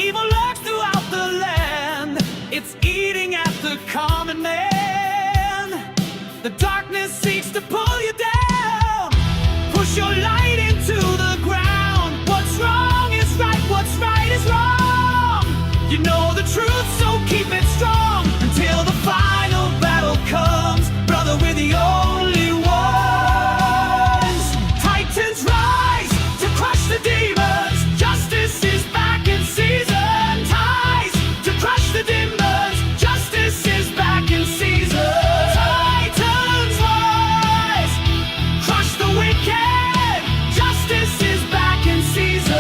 Evil lurks throughout the land. It's eating at the common man. The darkness seeks to pull you down. Push your light into the ground. What's wrong is right, what's right is wrong. You know the truth, so keep it strong until the final battle comes. Brother, we're the only ones. Titans rise to crush the demons. Justice is back in season. Ties to crush the demons. Justice is back in season. Titans rise, crush the wicked. Justice is back in season.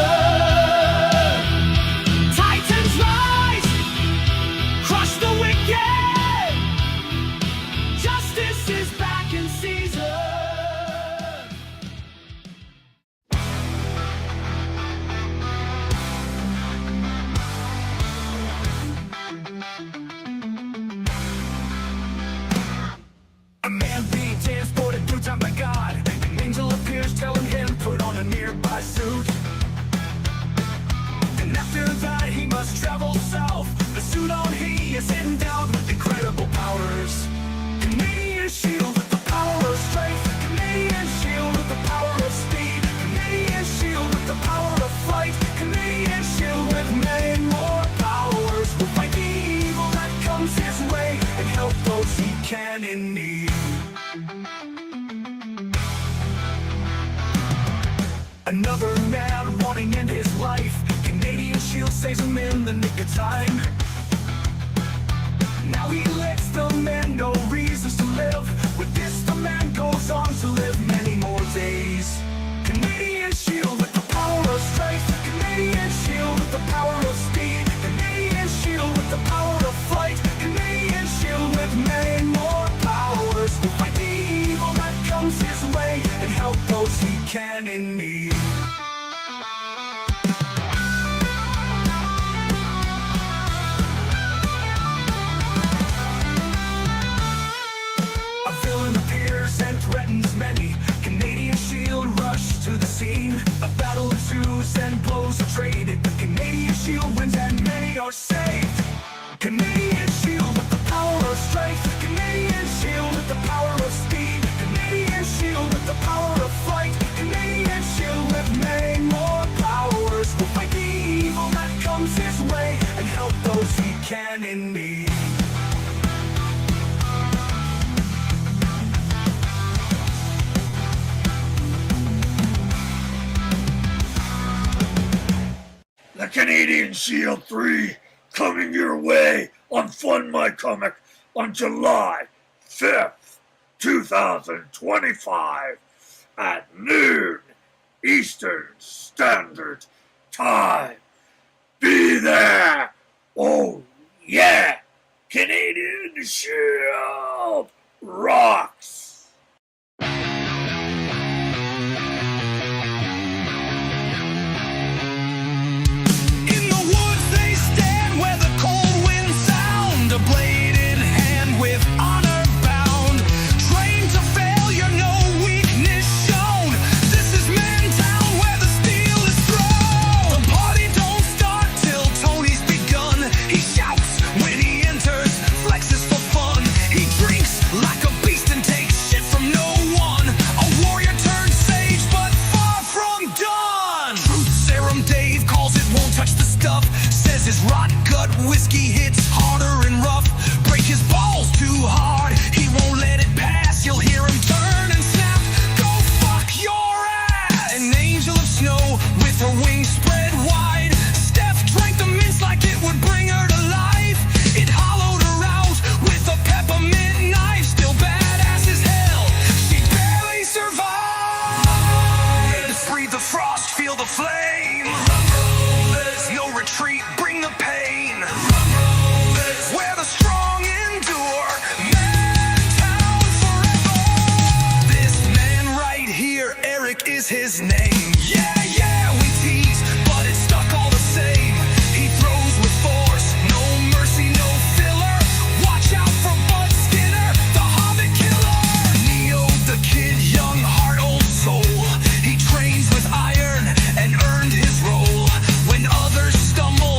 Titans rise, crush the wicked. Justice is back in season. A man being transported through time by God. An angel appears telling him put on a nearby suit. And after that he must travel south. The suit on he is endowed with incredible powers. Canadian shield with the power of strength. Canadian shield with the power of speed. Canadian shield with the power of flight. Canadian shield with many more powers. Will fight the evil that comes his way and help those he can in need. Another man wanting end his life. Canadian shield saves him in the nick of time. Now he lets the man know reasons to live. With this the man goes on to live many more days. Canadian shield with the power of strength. Canadian shield with the power of speed. Canadian shield with the power of flight. Canadian shield with many more powers. Will fight the evil that comes his way and help those he can in need. A villain appears and threatens many. Canadian shield rush to the scene. A battle ensues and blows are traded. The Canadian shield wins and many are saved. Canadian shield with the power of strength. Canadian shield with the power of speed. Canadian shield with the power of flight. Canadian shield with many more powers. Will fight the evil that comes his way and help those he can in need. The Canadian Shield 3 coming your way on Fund My Comic on July 5th, 2025 at noon Eastern Standard Time. Be there! Oh yeah! Canadian Shield rocks! In the woods they stand where the cold winds sound. A bladed hand with honor bound. Trained to failure, no weakness shown. This is Mantown where the steel is thrown. The party don't start till Tony's begun. He shouts when he enters, flexes for fun. He drinks like a beast and takes shit from no one. A warrior turned sage, but far from done. Truth serum Dave calls it won't touch the stuff. Says his rot gut whiskey hits harder and rough. Break his balls too hard, he won't let it pass. You'll hear him turn and snap, go fuck your ass. An angel of snow with her wings spread wide. Steph drank the mints like it would bring her to life. It hollowed her out with a peppermint knife. Still badass as hell, she barely survived. Breathe the frost, feel the flame. No retreat, bring the pain. Where the strong endure, Mantown forever. This man right here, Eric is his name. Yeah, we tease, but it's stuck all the same. He throws with force, no mercy, no filler. Watch out for Bud Skinner, the Hobbit killer. Neo the kid, young heart, old soul. He trains with iron and earned his role. When others stumble,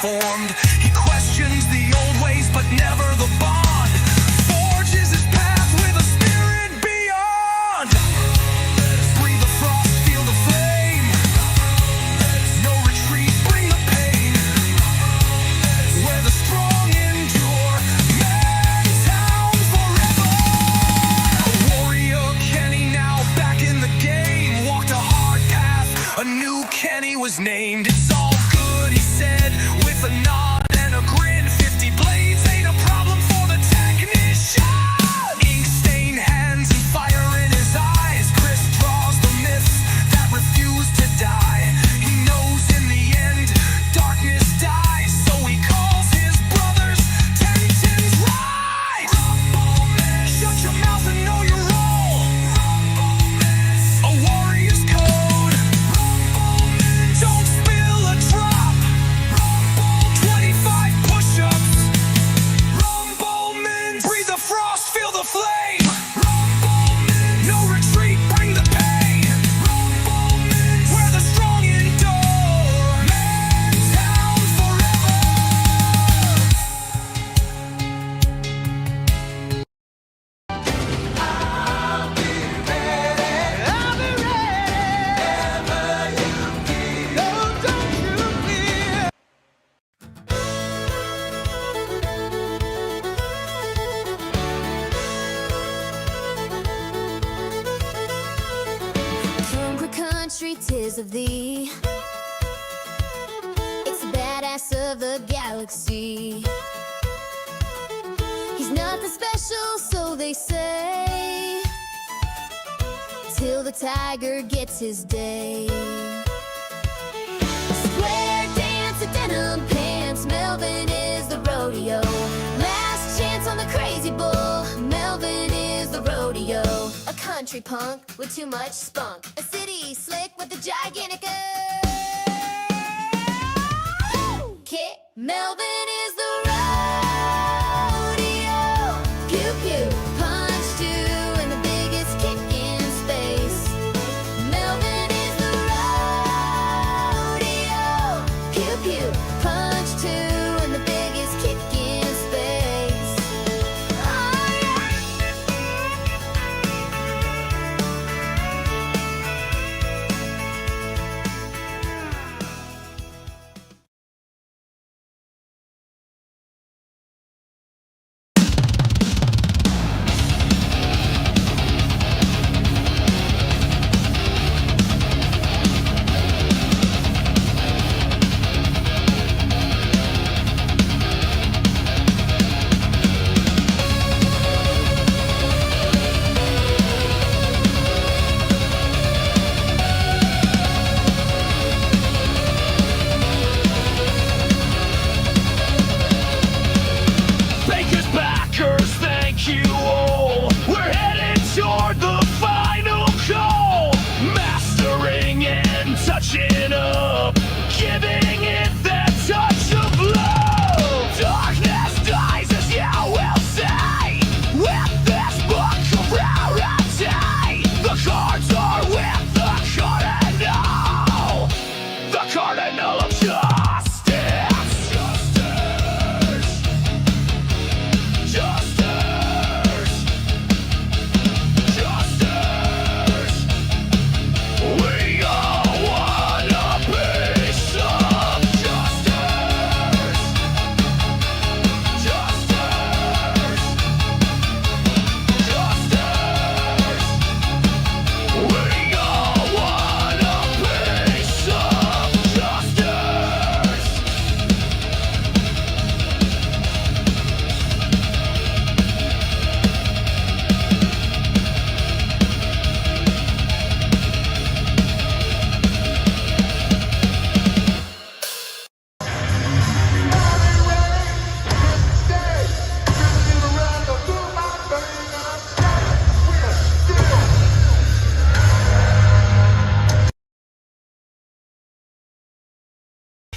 reformed. He questions the old ways, but never the bond. Forges his path with a spirit beyond. Breathe the frost, feel the flame. No retreat, bring the pain. Where the strong endure, Mantown forever. Warrior Kenny now back in the game. Walked a hard path, a new Kenny was named. It's all good, he said, with a nod and a grin. 50 blades ain't a problem for the technician. Ink stained hands and fire in his eyes. Chris draws the myths that refuse to die. He knows in the end, darkness dies. So he calls his brothers, Tensions rise. Shut your mouth and know your role. A warrior's code. Don't spill a drop. 25 push-ups. Rumbleman. Breathe the frost, feel the flame. No retreat, bring the pain. Where the strong endure. Mantown forever. Conquer country, 'tis of thee. It's the badass of the galaxy. He's nothing special, so they say, till the tiger gets his day. Square dance and denim pants, Melvin is the rodeo. Last chance on the crazy bull, Melvin is the rodeo. A country punk with too much spunk, a city slick with a gigantic kick. Melvin is the rodeo. Pew pew, punch two, and the biggest kick in space. Melvin is the rodeo. Pew pew, punch two, and the biggest kick in space. Oh yeah. Bankers, backers, thank you all. We're headed toward the final call. Mastering and touching up, giving it that touch of love. Darkness dies, as you will say, with this book of rarity. The cards are with the cardinal. The cardinal of justice. Justice. Justice. We all want a piece of justice. Justice. Justice. We all want a piece of justice.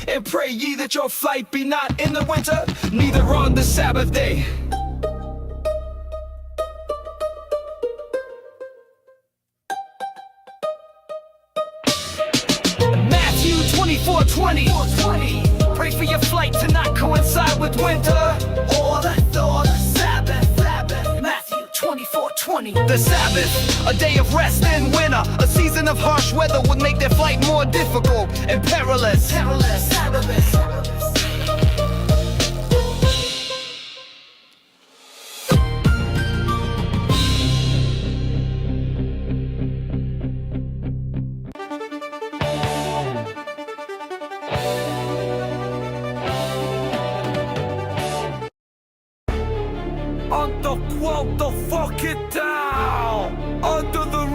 And pray ye that your flight be not in the winter, neither on the Sabbath day. Matthew 24:20. Pray for your flight. flight to not coincide with winter. Or the Sabbath, Matthew 24:20. The Sabbath, a day of rest in winter. A season of harsh weather would make their flight more difficult and perilous. Underquote the fuck it down. Under the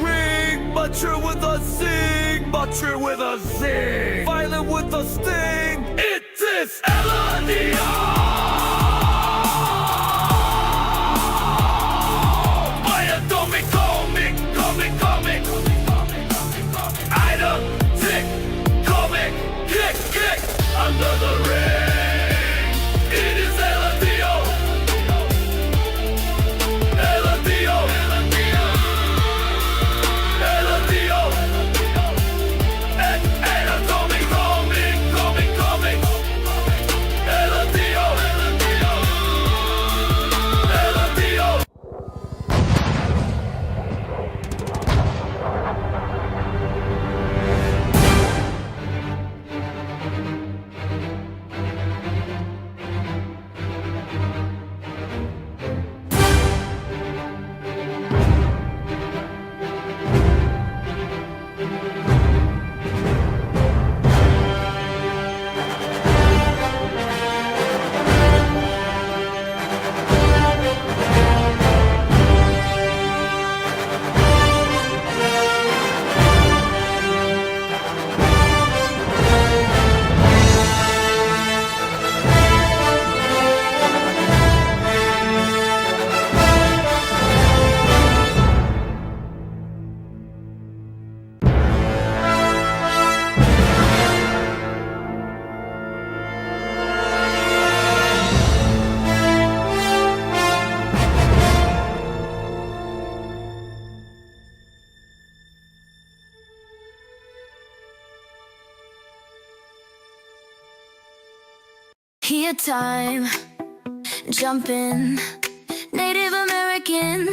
ring, mature with a zing, mature with a zing, violent with a sting. It is LNDO. I atomic comic. Item, tick, comic, kick, under the ring. It is LNDO. Atomic comic. LNDO. Here time, jumping, Native American,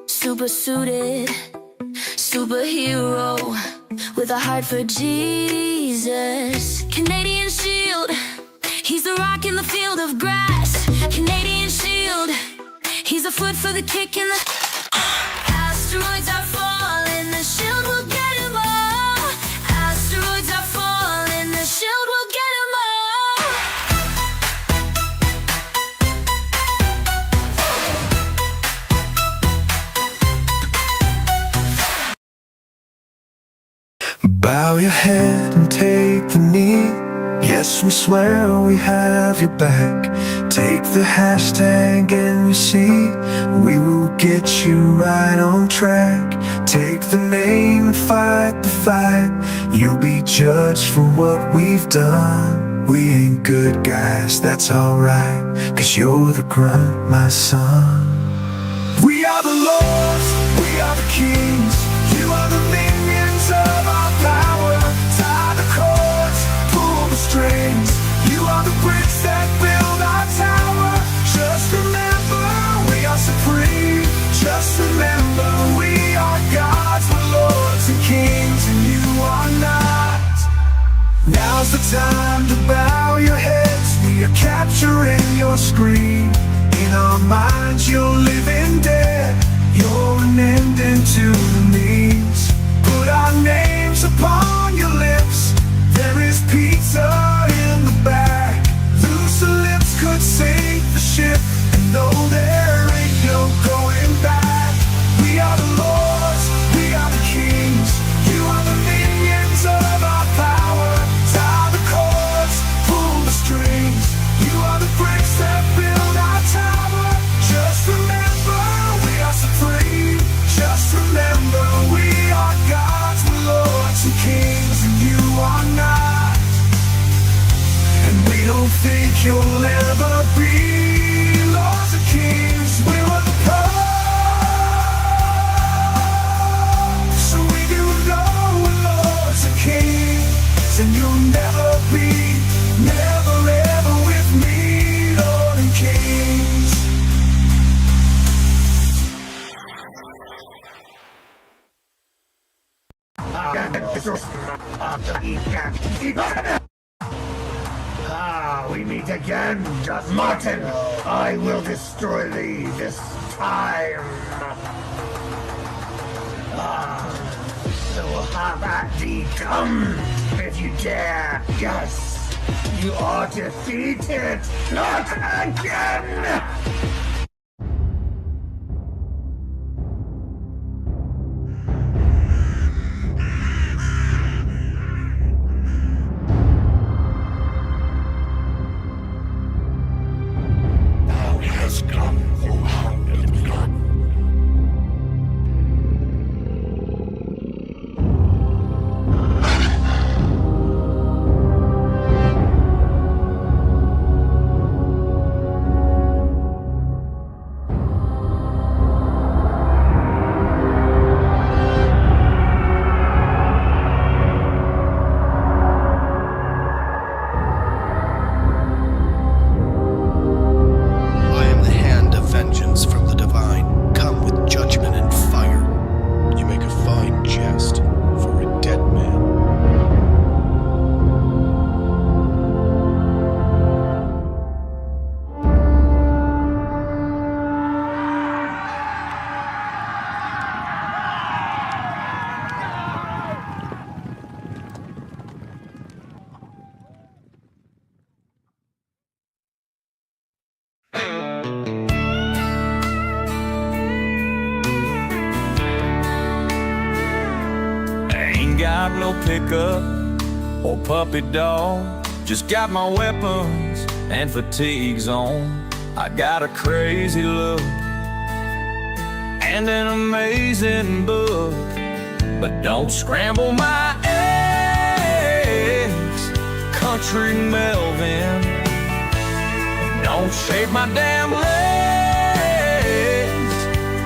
super suited, superhero, with a heart for Jesus. Canadian shield, he's the rock in the field of grass. Canadian shield, he's a foot for the kick in the asteroids are falling, the shield will get him all. Asteroids are falling, the shield will get him all. Bow your head and take the knee. Yes, we swear we have your back. Take the hashtag and you see we will get you right on track. Take the name and fight the fight. You'll be judged for what we've done. We ain't good guys, that's alright, 'cause you're the grunt, my son. We are the lords, we are the kings. You are the minions of our power. Tie the cords, pull the strings. You are the bricks that build our tower. Just remember, we are supreme. Just remember, we are gods. We're lords and kings, and you are not. Now's the time to bow your heads. We are capturing your scream. In our minds, you're living dead. You're an ending to the knees. Put our names upon your lips. There is pizza in the back. Looser lips could sink the ship. And though there ain't no going back, we are the lords, we are the kings. You are the minions of our power. Tie the cords, pull the strings. You are the bricks that build our tower. Just remember, we are supreme. Just remember, we are gods, we're lords and kings, and you are not. And we don't think you'll ever be lords and kings. We were the past, so we do know we're lords and kings, and you'll never Shall we meet again, just Martin? I will destroy thee this time. I will have at thee. Come, if you dare. Yes, you are defeated. Not again. Thou hast come, O Hound of Blood. I am the hand of vengeance from the divine, come with judgment and fire. You make a fine jest for a dead man. Ain't got no pickup or puppy dog. Just got my weapons and fatigues on. I got a crazy look and an amazing book. But don't scramble my eggs, Country Melvin. Don't shave my damn legs,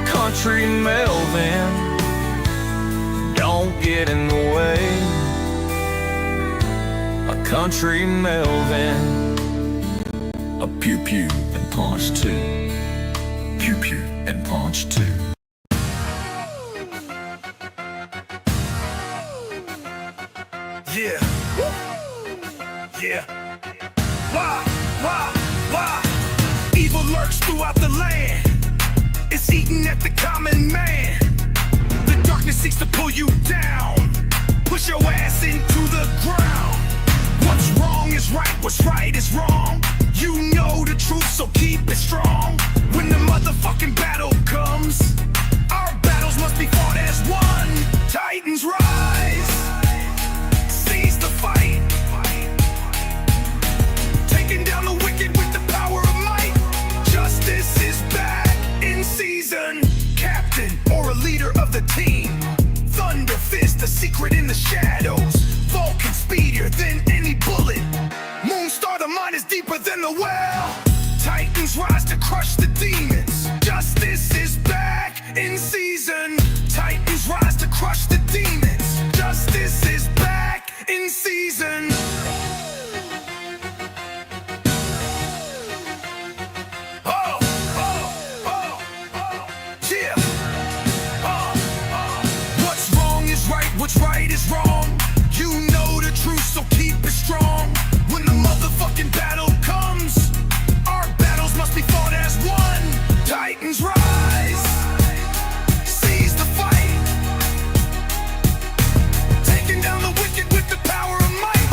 Country Melvin. Don't get in the way, a Country Melvin. A pew pew and punch two, pew pew and punch two. Yeah. Yeah. Why? Evil lurks throughout the land. It's eating at the common man. The darkness seeks to pull you down, push your ass into the ground. What's wrong is right, what's right is wrong. You know the truth, so keep it strong. When the motherfucking battle comes, our battles must be fought as one. Titans rise, seize the fight, taking down the wicked with the power of might. Justice is back in season. Captain or a leader of the team, Thunder Fist, the secret in the shadows. Vulcan speedier than any bullet. Moonstar, the mind is deeper than the well. Titans rise to crush the demons. Justice is back in season. Titans rise to crush the demons. Justice is back in season. Oh, yeah. What's wrong is right, what's right is wrong. You know the truth, so keep it strong. When the motherfucking battle comes, our battles must be fought as one. Titans rise, seize the fight, taking down the wicked with the power of might.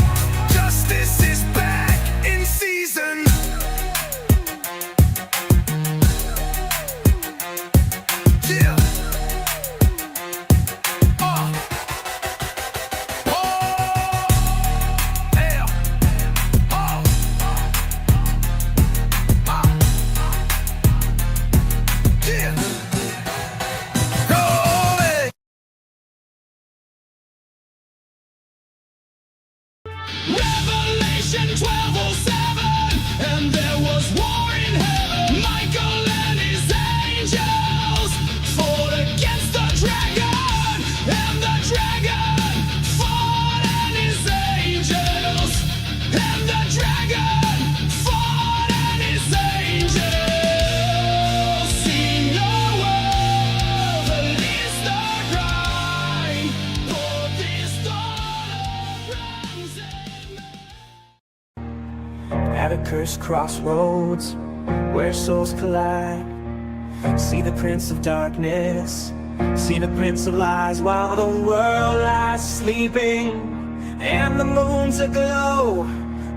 at a cursed crossroads where souls collide. See the Prince of Darkness, see the Prince of Lies, while the world lies sleeping and the moon's aglow.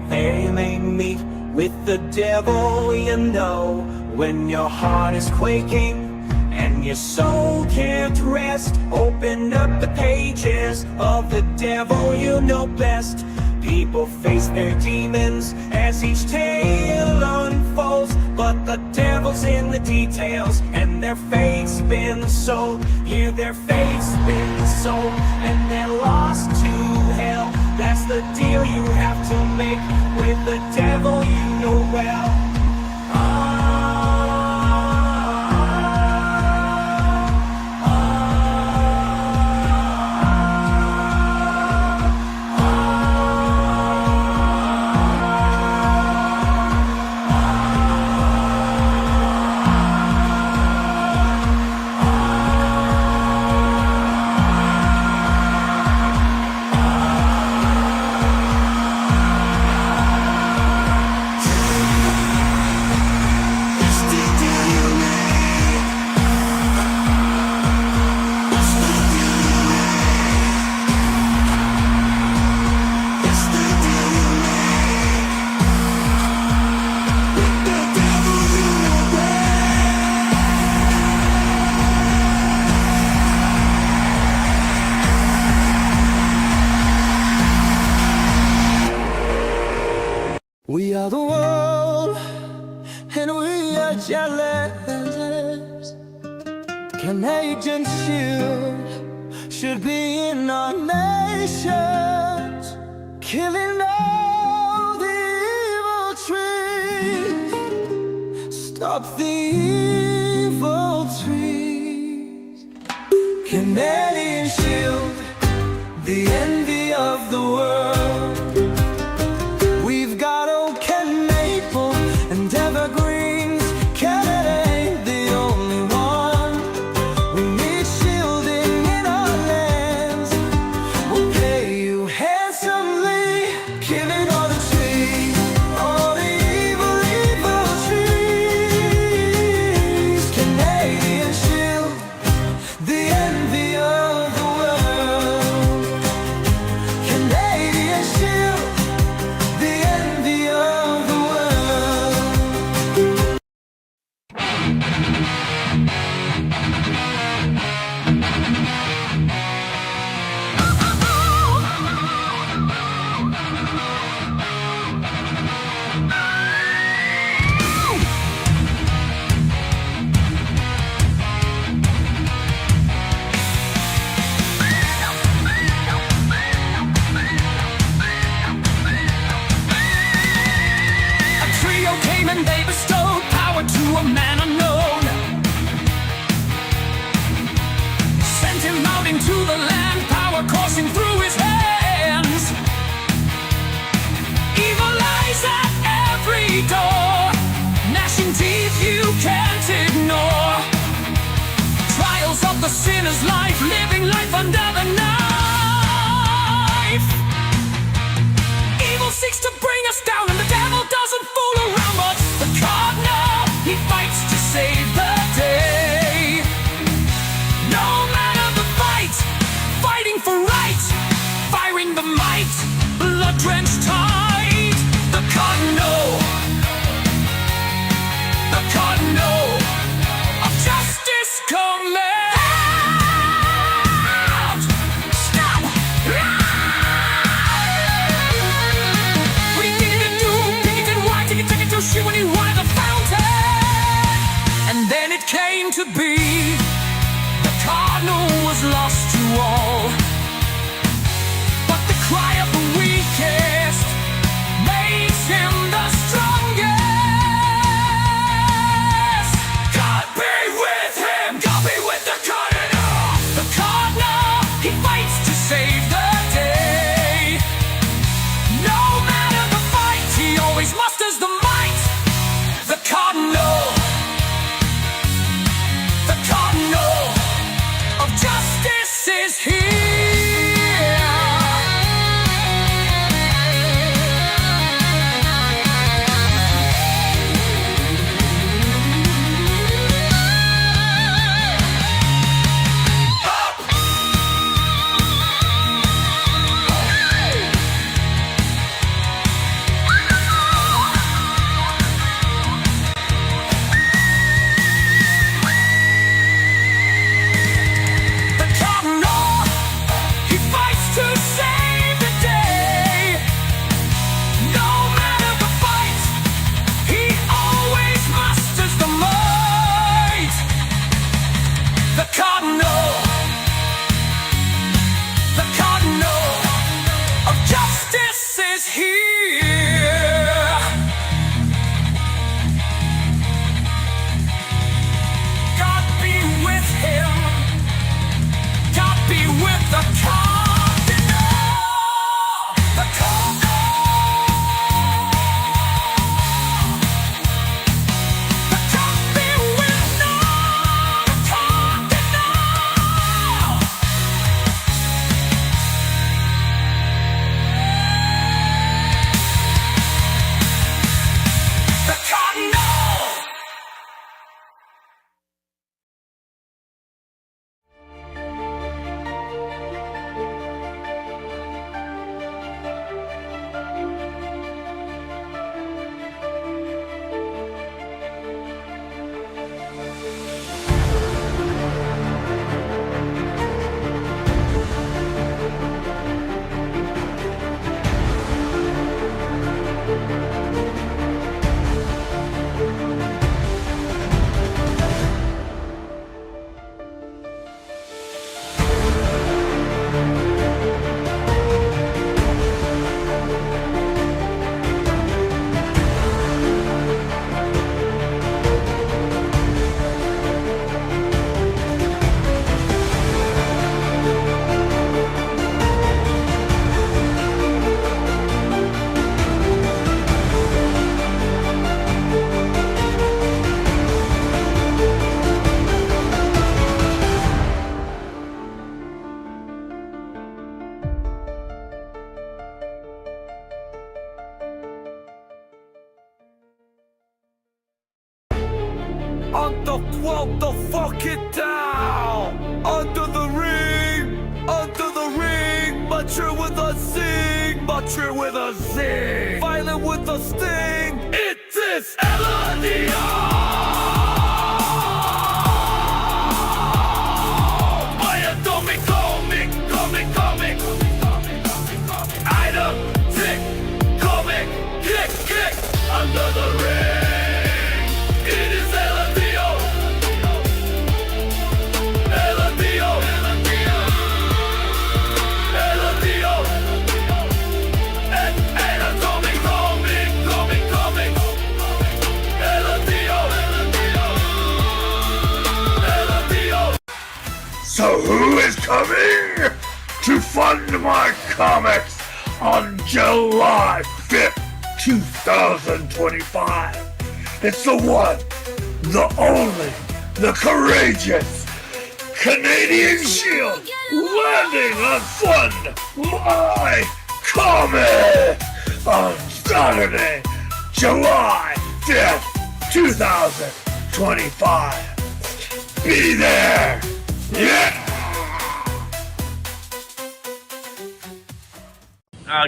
They may meet with the devil, you know. When your heart is quaking and your soul can't rest, open up the pages of the devil you know best. People face their demons as each tale unfolds, but the devil's in the details, and their fate's been sold. Hear their fate's been sold, and they're lost to hell. That's the deal you have to make with the devil you know well. We are the world, and we are jealous. Canadian shield should be in our nations, killing all the evil trees. Stop the evil trees. Canadian shield, the envy of the world. We've got oak and maple and evergreens. Canada ain't the only one. We need shielding in our lands. We'll pay you handsomely, killing all the trees, all the evil, evil trees. Canadian shield, the envy of the world. Canadian shield, the envy of the world. A trio came and they bestowed power to a man unknown. Sent him out into the land, power coursing through his hands. Evil lies at every door, gnashing teeth you can't ignore. Trials of the sinner's life, living life under the knife. Evil seeks to bring us down, and the devil doesn't fool around. But the cardinal, he fights to save the day. No matter the fight, fighting for right, firing the might, blood-drenched tide. The cardinal of justice come out. Stop! We didn't do pink and white, take it to shoot when he wanted the fountain. And then it came to be, the cardinal was lost to all. But the cry of the weakest makes him the strongest. God be with him, God be with the cardinal. The cardinal, he fights to save the day. No matter the fight, he always musters the might. The cardinal, the Underworld, the fuck it down. Under the ring, mature with a zing, mature with a zing, violent with a sting. It is LRDO. My atomic comic. Item, tick, comic, kick, under the ring. It is LRDO. LRDO. And atomic comic. LRDO. So who is coming to fund my comics on July 5th, 2025? It's the one, the only, the courageous Canadian Shield landing on Fund My Comic on Saturday, July 5th, 2025. Be there! Yeah!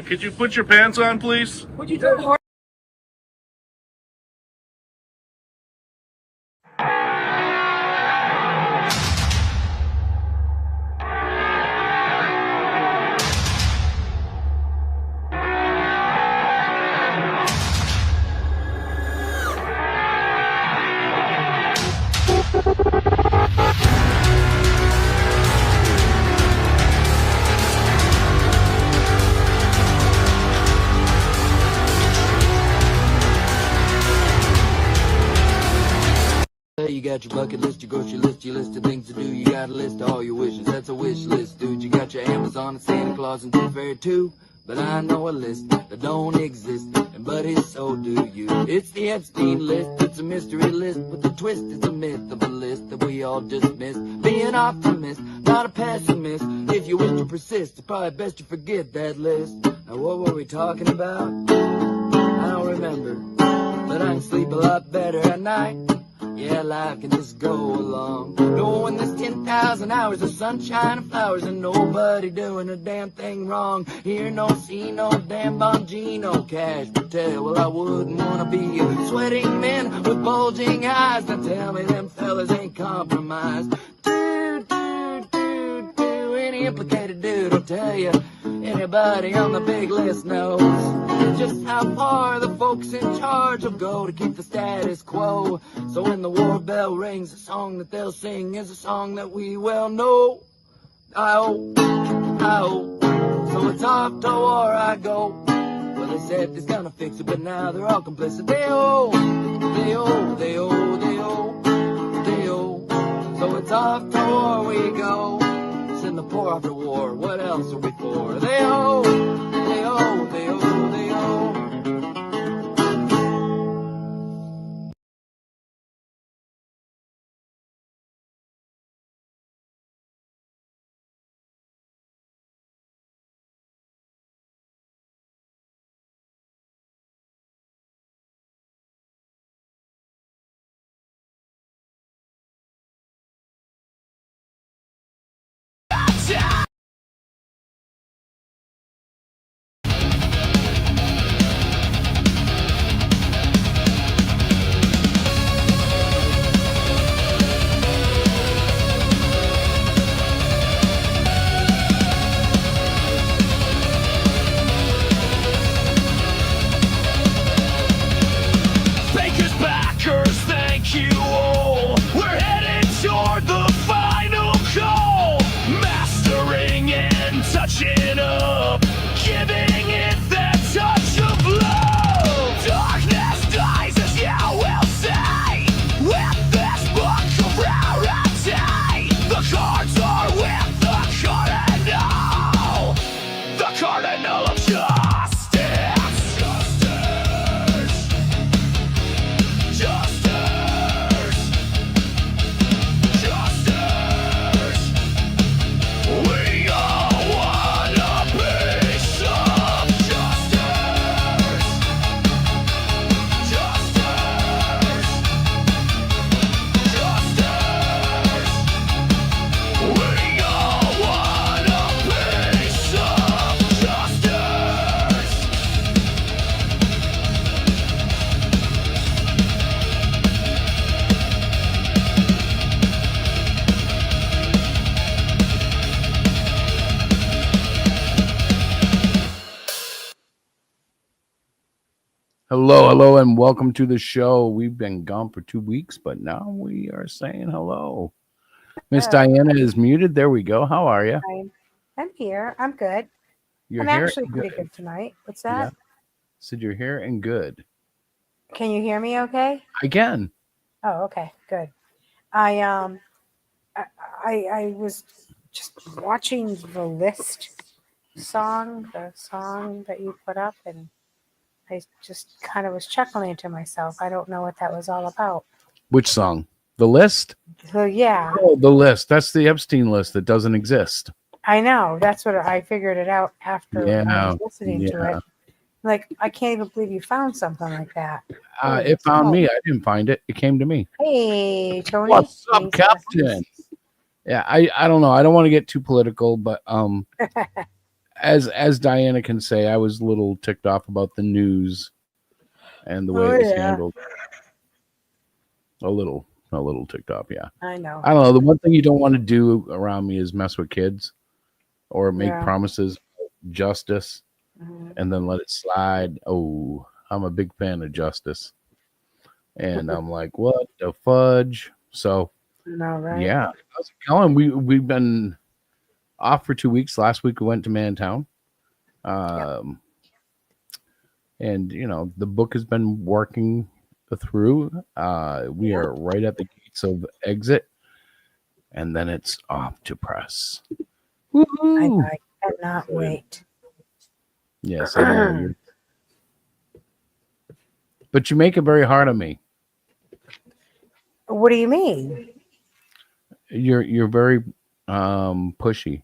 Could you put your pants on, please? You got your bucket list, your grocery list, your list of things to do. You got a list of all your wishes, that's a wish list, dude. You got your Amazon and Santa Claus and Tooth Fairy too. But I know a list that don't exist, and buddy, so do you. It's the Epstein list, it's a mystery list, but the twist is a myth of a list that we all dismiss. Be an optimist, not a pessimist. If you wish to persist, it's probably best you forget that list. Now what were we talking about? I don't remember, but I can sleep a lot better at night. Yeah, life can just go along. Knowing there's 10,000 hours of sunshine and flowers and nobody doing a damn thing wrong. Hear no, see no, damn Bongino, Cash Patel. Well, I wouldn't wanna be a sweating man with bulging eyes. Now tell me them fellas ain't compromised. Any implicated dude will tell you. Anybody on the big list knows just how far the folks in charge will go to keep the status quo. So when the war bell rings, the song that they'll sing is a song that we well know. I-oh. So it's off to war I go. Well, they said they's gonna fix it, but now they're all complicit. They-oh. So it's off to war we go. Send the poor off to war, what else are we for? They-oh. Hello, and welcome to the show. We've been gone for 2 weeks, but now we are saying hello. Miss Diana is muted. There we go. How are you? I'm here. I'm good. You're I'm here. actually and pretty good. good tonight. What's Yeah. that? Said you're here and good. Can you hear me okay? Again. Oh, okay. Good. I I was just watching the list song, the song that you put up, and I just kind of was chuckling to myself. I don't know what that was all about. Which song? The list? So yeah, Oh, the list. That's the Epstein list that doesn't exist. I know. That's what I figured it out after I Yeah. was listening to it. Like, I can't even believe you found something like that. It found me. I didn't find it. It came to me. Hey, Tony. What's up, Captain? Yeah, I don't know. I don't want to get too political, but as Diana can say, I was a little ticked off about the news and the way it was handled. A little ticked off, yeah. I know. I don't know. The one thing you don't want to do around me is mess with kids or make promises of justice and then let it slide. Oh, I'm a big fan of justice. And I'm like, what the fudge? So No, right? yeah. How's it going? We've been off for 2 weeks. Last week we went to Mantown. And you know, the book has been working through. We are right at the gates of exit, and then it's off to press. Woo-hoo. I cannot wait. Yes, I know. But you make it very hard on me. What do you mean? You're very pushy.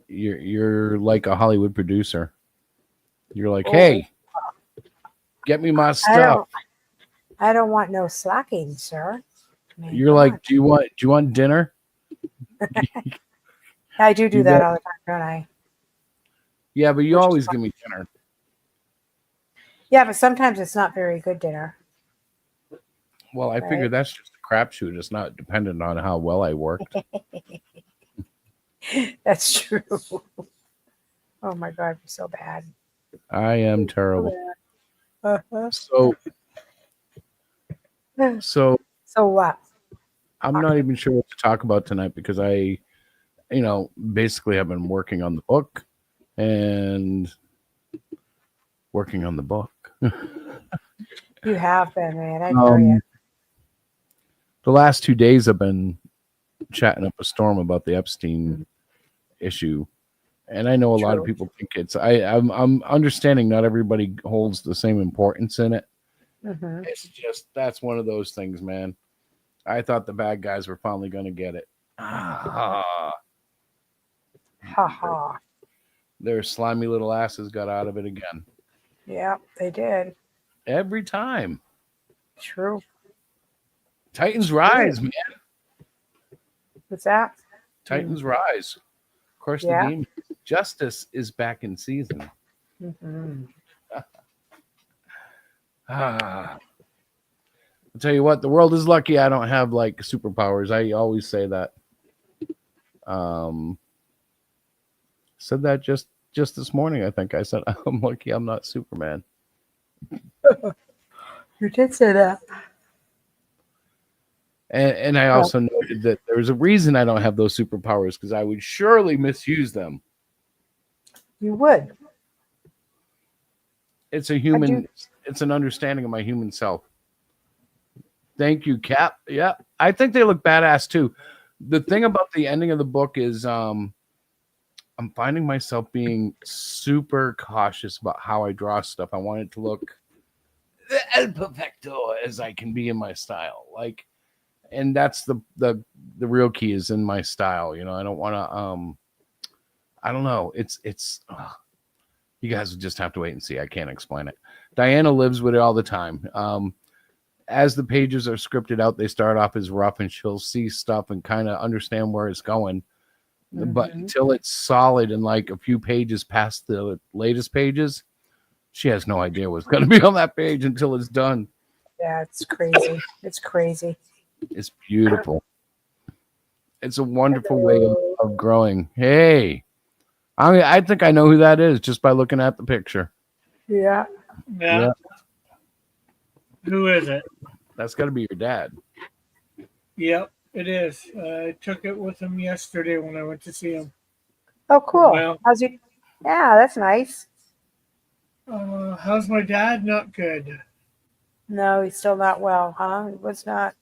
You're like a Hollywood producer. You're like, hey, get me my stuff. I don't want no slacking, sir. I mean, You're like, do you want dinner? I do that all the time, don't I? Yeah, but you always give me dinner. Yeah, but sometimes it's not very good dinner. Well, I figure that's just a crapshoot. It's not dependent on how well I worked. That's true. Oh my God, you're so bad. I am terrible. Uh-huh. So what? I'm not even sure what to talk about tonight because I, basically have been working on the book and working on the book. You have been, man. I know you. The last 2 days I've been chatting up a storm about the Epstein issue. And I know a lot of people think I'm understanding not everybody holds the same importance in it. Mm-hmm. It's just, that's one of those things, man. I thought the bad guys were finally going to get it. Ha ha. Their slimy little asses got out of it again. Yeah, they did. Every time. True. Titans rise, man. What's that? Titans rise. Of course, the game justice is back in season. Mm-hmm. I'll tell you what, the world is lucky I don't have like superpowers. I always say that. Said that just this morning. I think I said I'm lucky I'm not Superman. You did say that. And I also noted that there's a reason I don't have those superpowers because I would surely misuse them. You would. It's it's an understanding of my human self. Thank you, Cap. Yeah, I think they look badass too. The thing about the ending of the book is I'm finding myself being super cautious about how I draw stuff. I want it to look as perfecto as I can be in my style. And that's the real key is in my style. I don't want to I don't know. It's you guys will just have to wait and see. I can't explain it. Diana lives with it all the time. As the pages are scripted out, they start off as rough and she'll see stuff and kind of understand where it's going. Mm-hmm. But until it's solid and like a few pages past the latest pages, she has no idea what's going to be on that page until it's done. Yeah, it's crazy. It's crazy. It's beautiful. It's a wonderful way of growing. Hey, I think I know who that is just by looking at the picture. Yeah. Yeah. Who is it? That's got to be your dad. Yep, it is. I took it with him yesterday when I went to see him. Oh, cool. Well- How's you? Yeah, that's nice. How's my dad? Not good. No, he's still not well, huh? He was not.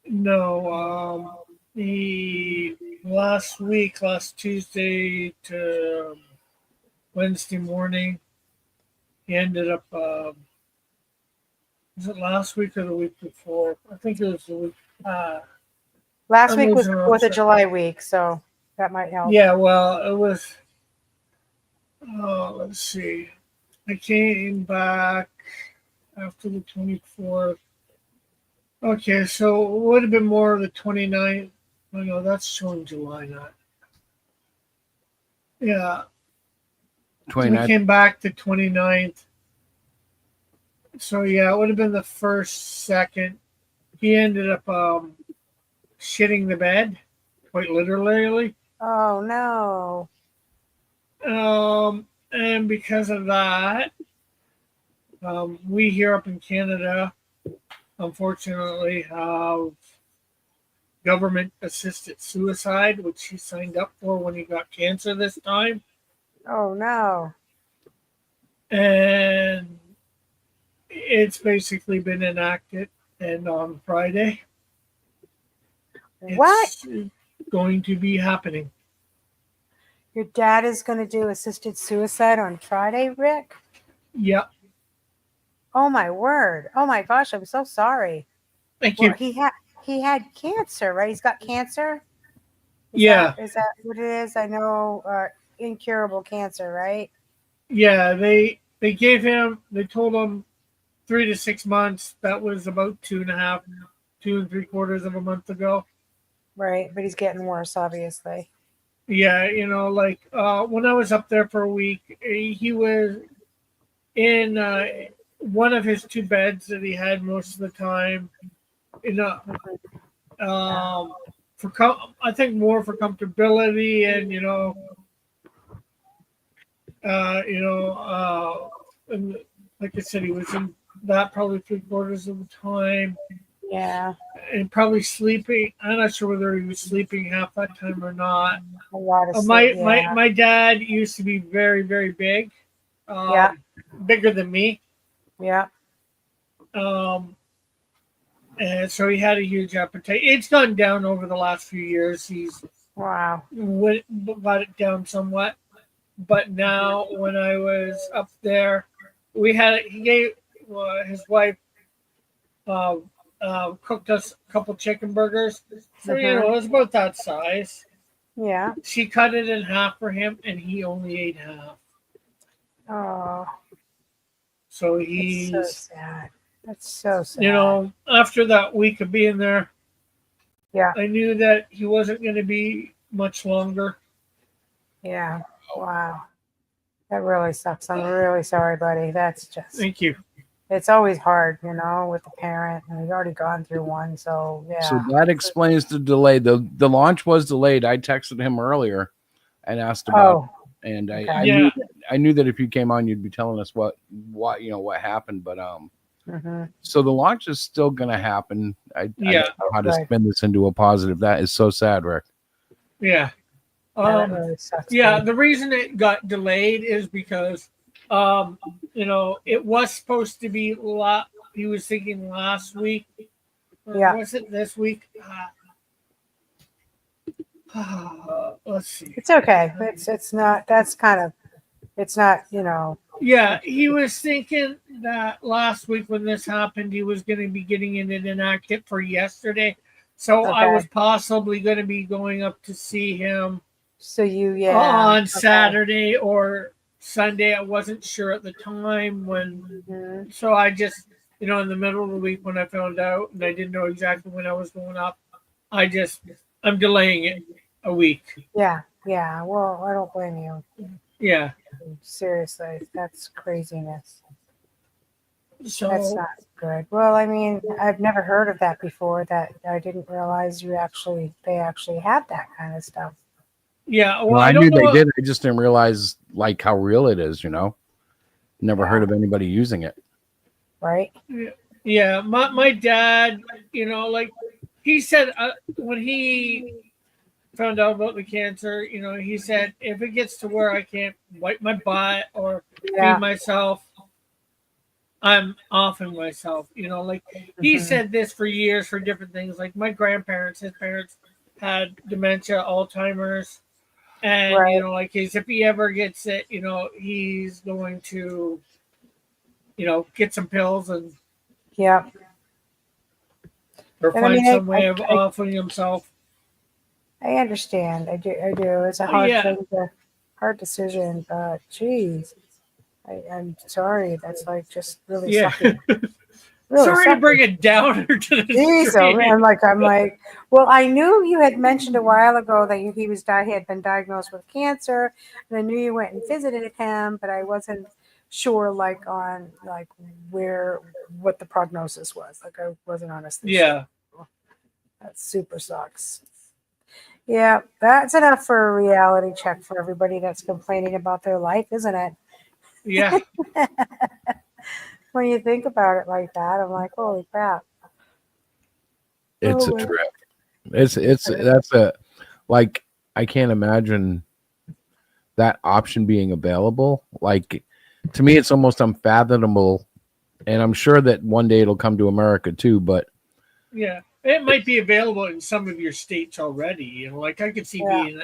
No, he last Tuesday to Wednesday morning, he ended up. Was it last week or the week before? I think it was the week. Last I'm week was losing 4th of track. July week, so that might help. Yeah, well, it was. Let's see. I came back after the 24th. Okay, so it would have been more of the 29th. Oh, no, that's showing July, not. Yeah, we 29th. came back the 29th. So, yeah, it would have been the 1st, 2nd. He ended up shitting the bed, quite literally. Oh no. And because of that, we here up in Canada, unfortunately, have government-assisted suicide, which he signed up for when he got cancer this time. Oh no. And it's basically been enacted, and on Friday, What? it's going to be happening. Your dad is going to do assisted suicide on Friday, Rick? Yep. Oh my word. Oh my gosh, I'm so sorry. Thank Well, you. he had cancer, right? He's got cancer? Yeah. Is that what it is? I know incurable cancer, right? Yeah, they gave him. They told him 3 to 6 months. That was about 2.5, 2 3/4 of a month ago. Right, but he's getting worse, obviously. Yeah, like when I was up there for a week, he was in one of his 2 beds that he had most of the time. I think more for comfortability and and like I said, he was in that probably 3/4 of the time. Yeah, And probably sleeping. I'm not sure whether he was sleeping half that time or not. a lot of My sleep, yeah. my dad used to be very, very big. Yeah. Bigger than me. Yeah. And so he had a huge appetite. It's gone down over the last few years. He's Wow. got it down somewhat. But now, when I was up there, he gave his wife cooked us a couple chicken burgers. So, it was about that size. Yeah. She cut it in half for him, and he only ate half. Oh, So it's he's, so sad. That's so sad. after that week of being there, Yeah. I knew that he wasn't going to be much longer. Yeah. Wow. That really sucks. I'm really sorry, buddy. That's just, Thank you. it's always hard, with the parent, and we've already gone through one. So, yeah. So that explains the delay. The launch was delayed. I texted him earlier and asked about it. And okay. I knew that if you came on, you'd be telling us what happened. But so the launch is still gonna happen. I don't know how to Right. spin this into a positive. That is so sad, Rick. Yeah. That really sucks. Yeah, dude. the reason it got delayed is because, it was supposed to be he was thinking last week. Or Yeah. Was it this week? Let's see. It's okay. It's not, that's kind of, it's not, Yeah, he was thinking that last week when this happened, he was going to be getting it enacted for yesterday. So I Okay. was possibly going to be going up to see him so on okay. Saturday or Sunday. I wasn't sure at the time Mhm. so I just, in the middle of the week when I found out and I didn't know exactly when I was going up, I'm delaying it a week. Yeah. Yeah. Well, I don't blame you. Yeah. Seriously, that's craziness. So That's not good. Well, I mean, I've never heard of that before. That I didn't realize they actually have that kind of stuff. yeah, Well, I I knew don't they know. did. I just didn't realize how real it is. Never heard of anybody using it. Right? Yeah, my dad, like he said when he found out about the cancer, he said if it gets to where I can't wipe my butt or feed Yeah. myself, I'm offing myself. Like he Mhm. said this for years for different things. Like my grandparents, his parents had dementia, Alzheimer's, and Right. like if he ever gets it, he's going to, get some pills and Yeah. or And I find mean, some way of offing himself. I understand. I do. I do. It's a hard Yeah, thing to, hard decision, but geez, I'm sorry. That's like just really yeah. sucky. Really Sorry to sucky. bring it down to the Jeez, oh, street. I'm like, well, I knew you had mentioned a while ago that he had been diagnosed with cancer, and I knew you went and visited him, but I wasn't sure, like, on like what the prognosis was. Like, I wasn't honestly sure. Yeah, That super sucks. Yeah, that's enough for a reality check for everybody that's complaining about their life, isn't it? yeah, When you think about it like that, I'm like, holy crap. It's Oh, a well. trip. It's that's a like I can't imagine that option being available. Like to me, it's almost unfathomable, and I'm sure that one day it'll come to America too. But yeah. It might be available in some of your states already. Like I could see Yeah. being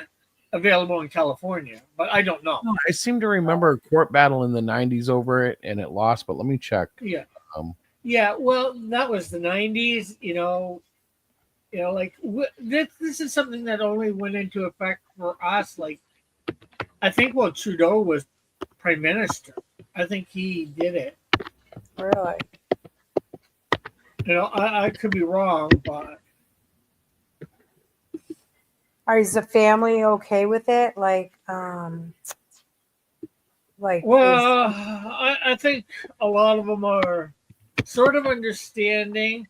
available in California, but I don't know. I seem to remember a court battle in the '90s over it, and it lost. But let me check. Yeah, Um, yeah. Well, that was the '90s. Like this is something that only went into effect for us. Like I think while Trudeau was prime minister, I think he did it. Really? I could be wrong, but Is the family okay with it? Like well, I think a lot of them are sort of understanding,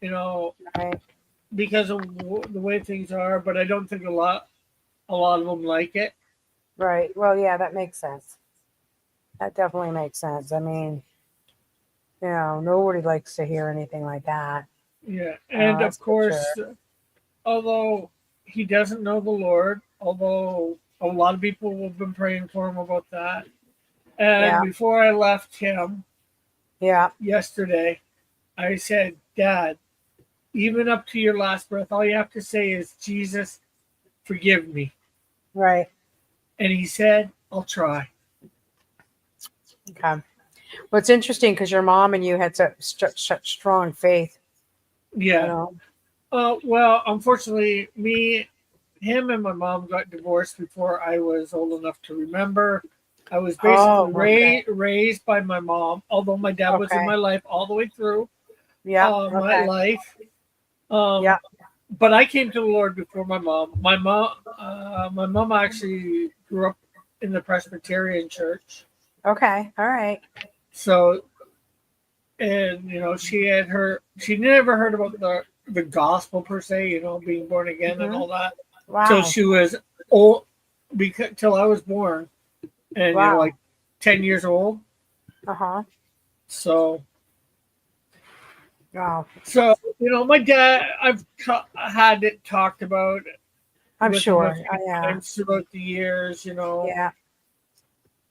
right, because of the way things are. But I don't think a lot of them like it. right. Well, yeah, that makes sense. That definitely makes sense. I mean, nobody likes to hear anything like that. Yeah, and That's of for course, sure. although he doesn't know the Lord, although a lot of people have been praying for him about that. And Yeah, before I left him yeah, yesterday, I said, Dad, even up to your last breath, all you have to say is, Jesus, forgive me. right. And he said, I'll try. Okay. Well, it's interesting because your mom and you had such strong faith. Yeah. Well, unfortunately, him and my mom got divorced before I was old enough to remember. I was basically Oh, okay. raised by my mom, although my dad was in Okay. my life all the way through Yeah. my Okay. life. Yeah. But I came to the Lord before my mom. My mom actually grew up in the Presbyterian church. Okay. All right. So, and she never heard about the gospel per se, being born again and Mhm. all that. Till Wow. she was old, because till I was born, and Wow. like 10 years old. Uh-huh. So, Wow. my dad, I've had it talked about I'm with him sure. a few Yeah. times throughout the years, Yeah.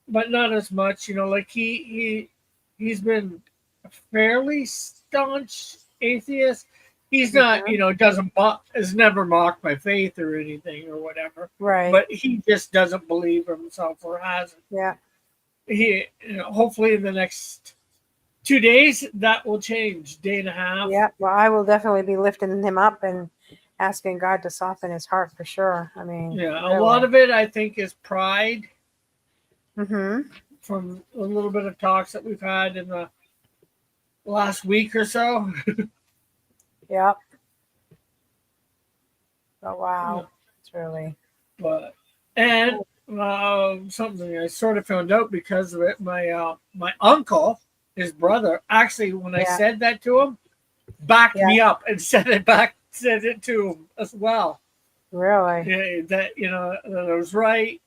but not as much. Like he's been a fairly staunch atheist. He's not, Mhm. has never mocked my faith or anything or whatever. Right. But he just doesn't believe himself or hasn't. Yeah. He, hopefully in the next 2 days that will change. Day and a half. Yeah. Well, I will definitely be lifting him up and asking God to soften his heart for sure. I mean, Yeah, a really. lot of it I think is pride Mm-hmm. from a little bit of talks that we've had in the last week or so. Yep. Oh wow. It's really. But something I sort of found out because of it. My uncle, his brother, actually when I Yeah. said that to him, backed Yeah. me up and said it to him as well. Really. Yeah, that that I was right.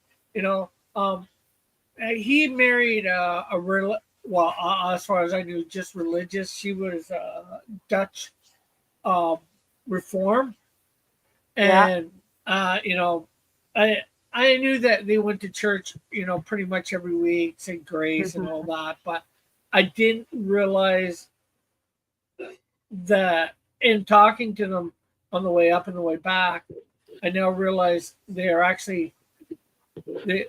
He married a well, as far as I knew, just religious. She was Dutch Reform, Yeah. and you know, I knew that they went to church, you know, pretty much every week, say grace and all that, but I didn't realize that in talking to them on the way up and the way back, I now realize they are actually,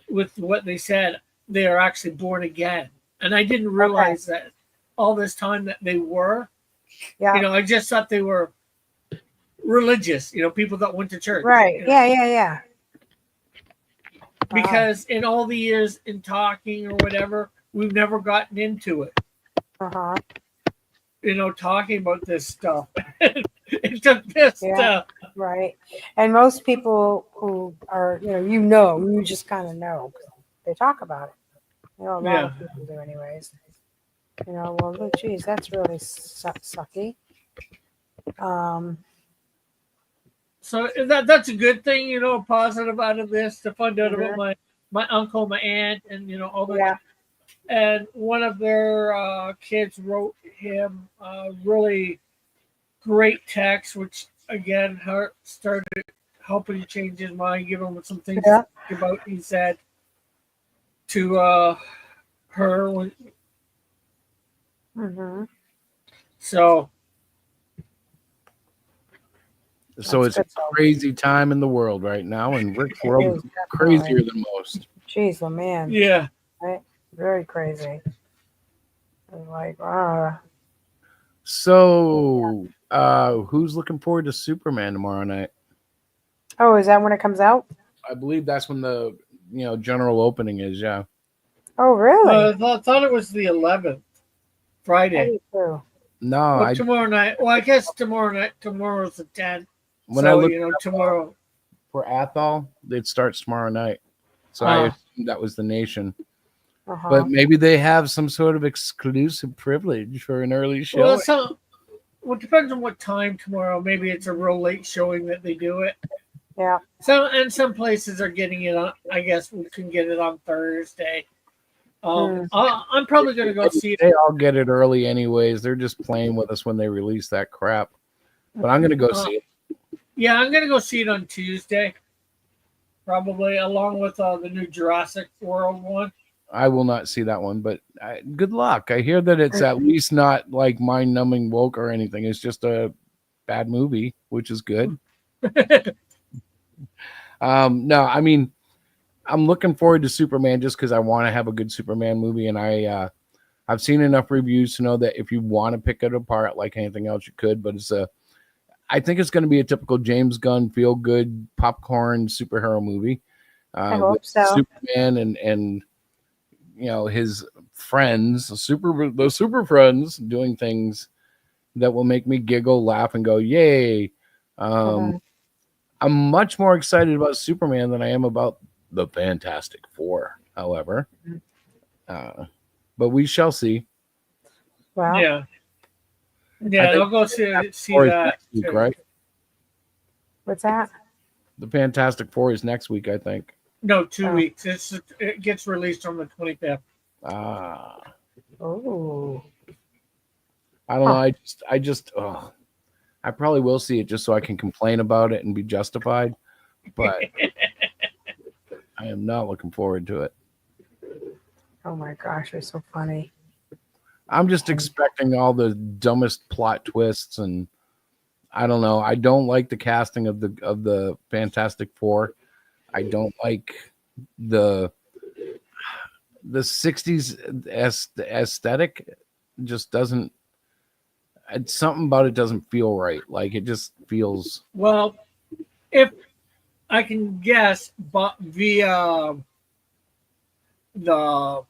with what they said, they are actually born again. And I didn't realize that all this time that they were. Yeah. You know, I just thought they were religious, you know, people that went to church. Right. You know? Yeah. Because in all the years in talking or whatever, we've never gotten into it. Uh-huh. You know, talking about this stuff. It's just this stuff. Right. And most people who are, you just kind of know. They talk about it. You know, a lot of people do anyways. You know, well, look, geez, that's really sucky. So that's a good thing, you know, positive out of this, to find out about my uncle, my aunt, and, you know, all that. And one of their kids wrote him a really great text, which, again, started helping change his mind, give him some things to think about. He said to her. So it's a crazy time in the world right now, and Rick's world is crazier than most. Jeez, oh man. Yeah. Right? Very crazy. Like, So, who's looking forward to Superman tomorrow night? Oh, is that when it comes out? I believe that's when the general opening is. Yeah. Oh, really? I thought it was the 11th, Friday. No, well, tomorrow night. Well, I guess tomorrow's the 10th. When so, I look tomorrow for Athol, it starts tomorrow night. So I assumed that was the Nation. But maybe they have some sort of exclusive privilege for an early show. Well, it depends on what time tomorrow. Maybe it's a real late showing that they do it. Yeah. Some places are getting it on. I guess we can get it on Thursday. I'm probably going to go see it. They all get it early anyways. They're just playing with us when they release that crap. But I'm going to go see it. Yeah, I'm going to go see it on Tuesday. Probably along with the new Jurassic World one. I will not see that one, but good luck. I hear that it's at least not like mind-numbing woke or anything. It's just a bad movie, which is good. No, I mean, I'm looking forward to Superman just because I want to have a good Superman movie, and I've seen enough reviews to know that if you want to pick it apart like anything else, you could. But I think it's going to be a typical James Gunn feel-good popcorn superhero movie. I hope so. Superman and his friends, the super friends, doing things that will make me giggle, laugh, and go, yay. I'm much more excited about Superman than I am about the Fantastic Four, however. But we shall see. Wow. Yeah, I'll go see that. Week, right? What's that? The Fantastic Four is next week, I think. No, 2 weeks. It gets released on the 25th. Oh. I don't know. I probably will see it just so I can complain about it and be justified. But I am not looking forward to it. Oh my gosh, you're so funny. I'm just expecting all the dumbest plot twists, and I don't know. I don't like the casting of the Fantastic Four. I don't like the 60s aesthetic. Just doesn't. It's something about it doesn't feel right. Like it just feels. Well, if I can guess, but via the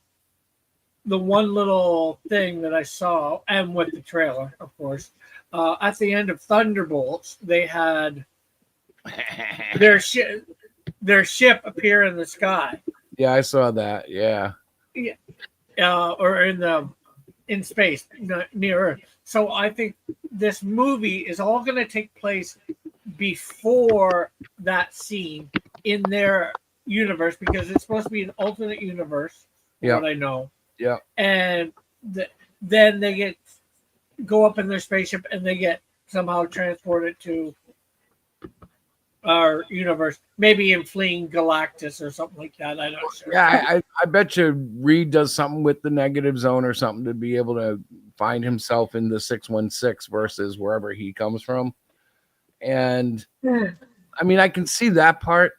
one little thing that I saw, and with the trailer, of course, at the end of Thunderbolts, they had their ship appear in the sky. Yeah, I saw that. Yeah. Or in space, near Earth. So I think this movie is all going to take place before that scene in their universe, because it's supposed to be an alternate universe. Yeah. What I know. Yeah. And then they go up in their spaceship and they get somehow transported to our universe, maybe in fleeing Galactus or something like that. I'm not sure. Yeah, I bet you Reed does something with the negative zone or something to be able to find himself in the 616 versus wherever he comes from. And I mean, I can see that part.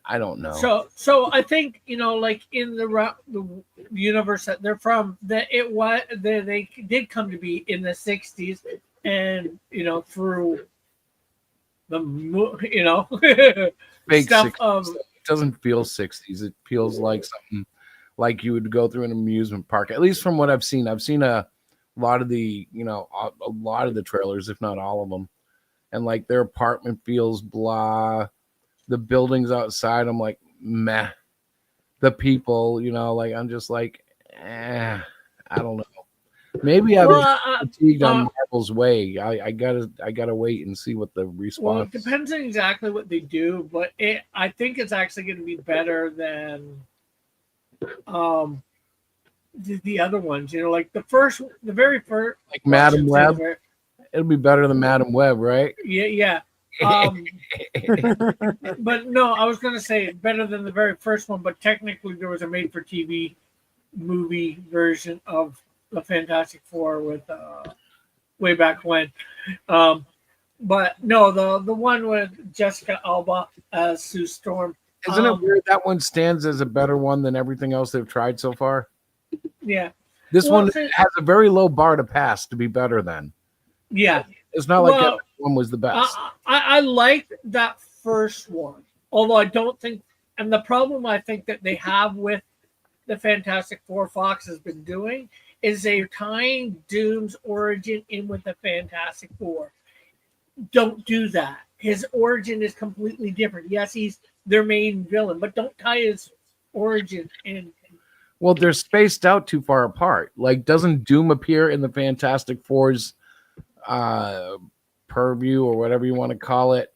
I don't know. So I think, like in the universe that they're from, that they did come to be in the 60s, and through the Fake stuff 60s. It doesn't feel 60s. It feels like something like you would go through an amusement park. At least from what I've seen a lot of the a lot of the trailers, if not all of them, and like their apartment feels blah. The buildings outside, I'm like, meh. The people, like I'm just like, I don't know. Maybe I was fatigued on Marvel's way. I gotta wait and see what the response. Well, it depends on exactly what they do, but I think it's actually going to be better than the other ones. Like the very first, like Madam Web. It'll be better than Madam Web, right? Yeah. But no, I was going to say better than the very first one, but technically there was a made-for-TV movie version of the Fantastic Four with way back when. But no, the one with Jessica Alba as Sue Storm. Isn't it weird that one stands as a better one than everything else they've tried so far? Yeah. This one has a very low bar to pass to be better than. Yeah. It's not like that one was the best. I like that first one, although I don't think, and the problem I think that they have with the Fantastic Four Fox has been doing is they're tying Doom's origin in with the Fantastic Four. Don't do that. His origin is completely different. Yes, he's their main villain, but don't tie his origin in. Well, they're spaced out too far apart. Like, doesn't Doom appear in the Fantastic Four's purview or whatever you want to call it,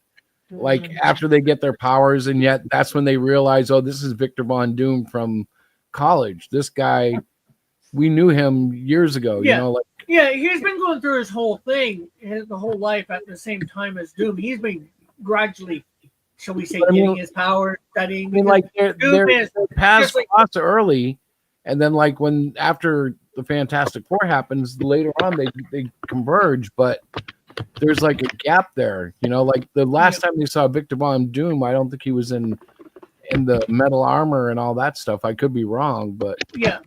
like after they get their powers, and yet that's when they realize, oh, this is Victor Von Doom from college. This guy, we knew him years ago. He's been going through his whole thing, the whole life at the same time as Doom. He's been gradually, shall we say, getting his power, studying. I mean, like they're paths cross early, and then like when after the Fantastic Four happens later on, they converge, but there's like a gap there. Like the last time we saw Victor Von Doom, I don't think he was in the metal armor and all that stuff. I could be wrong, but yeah.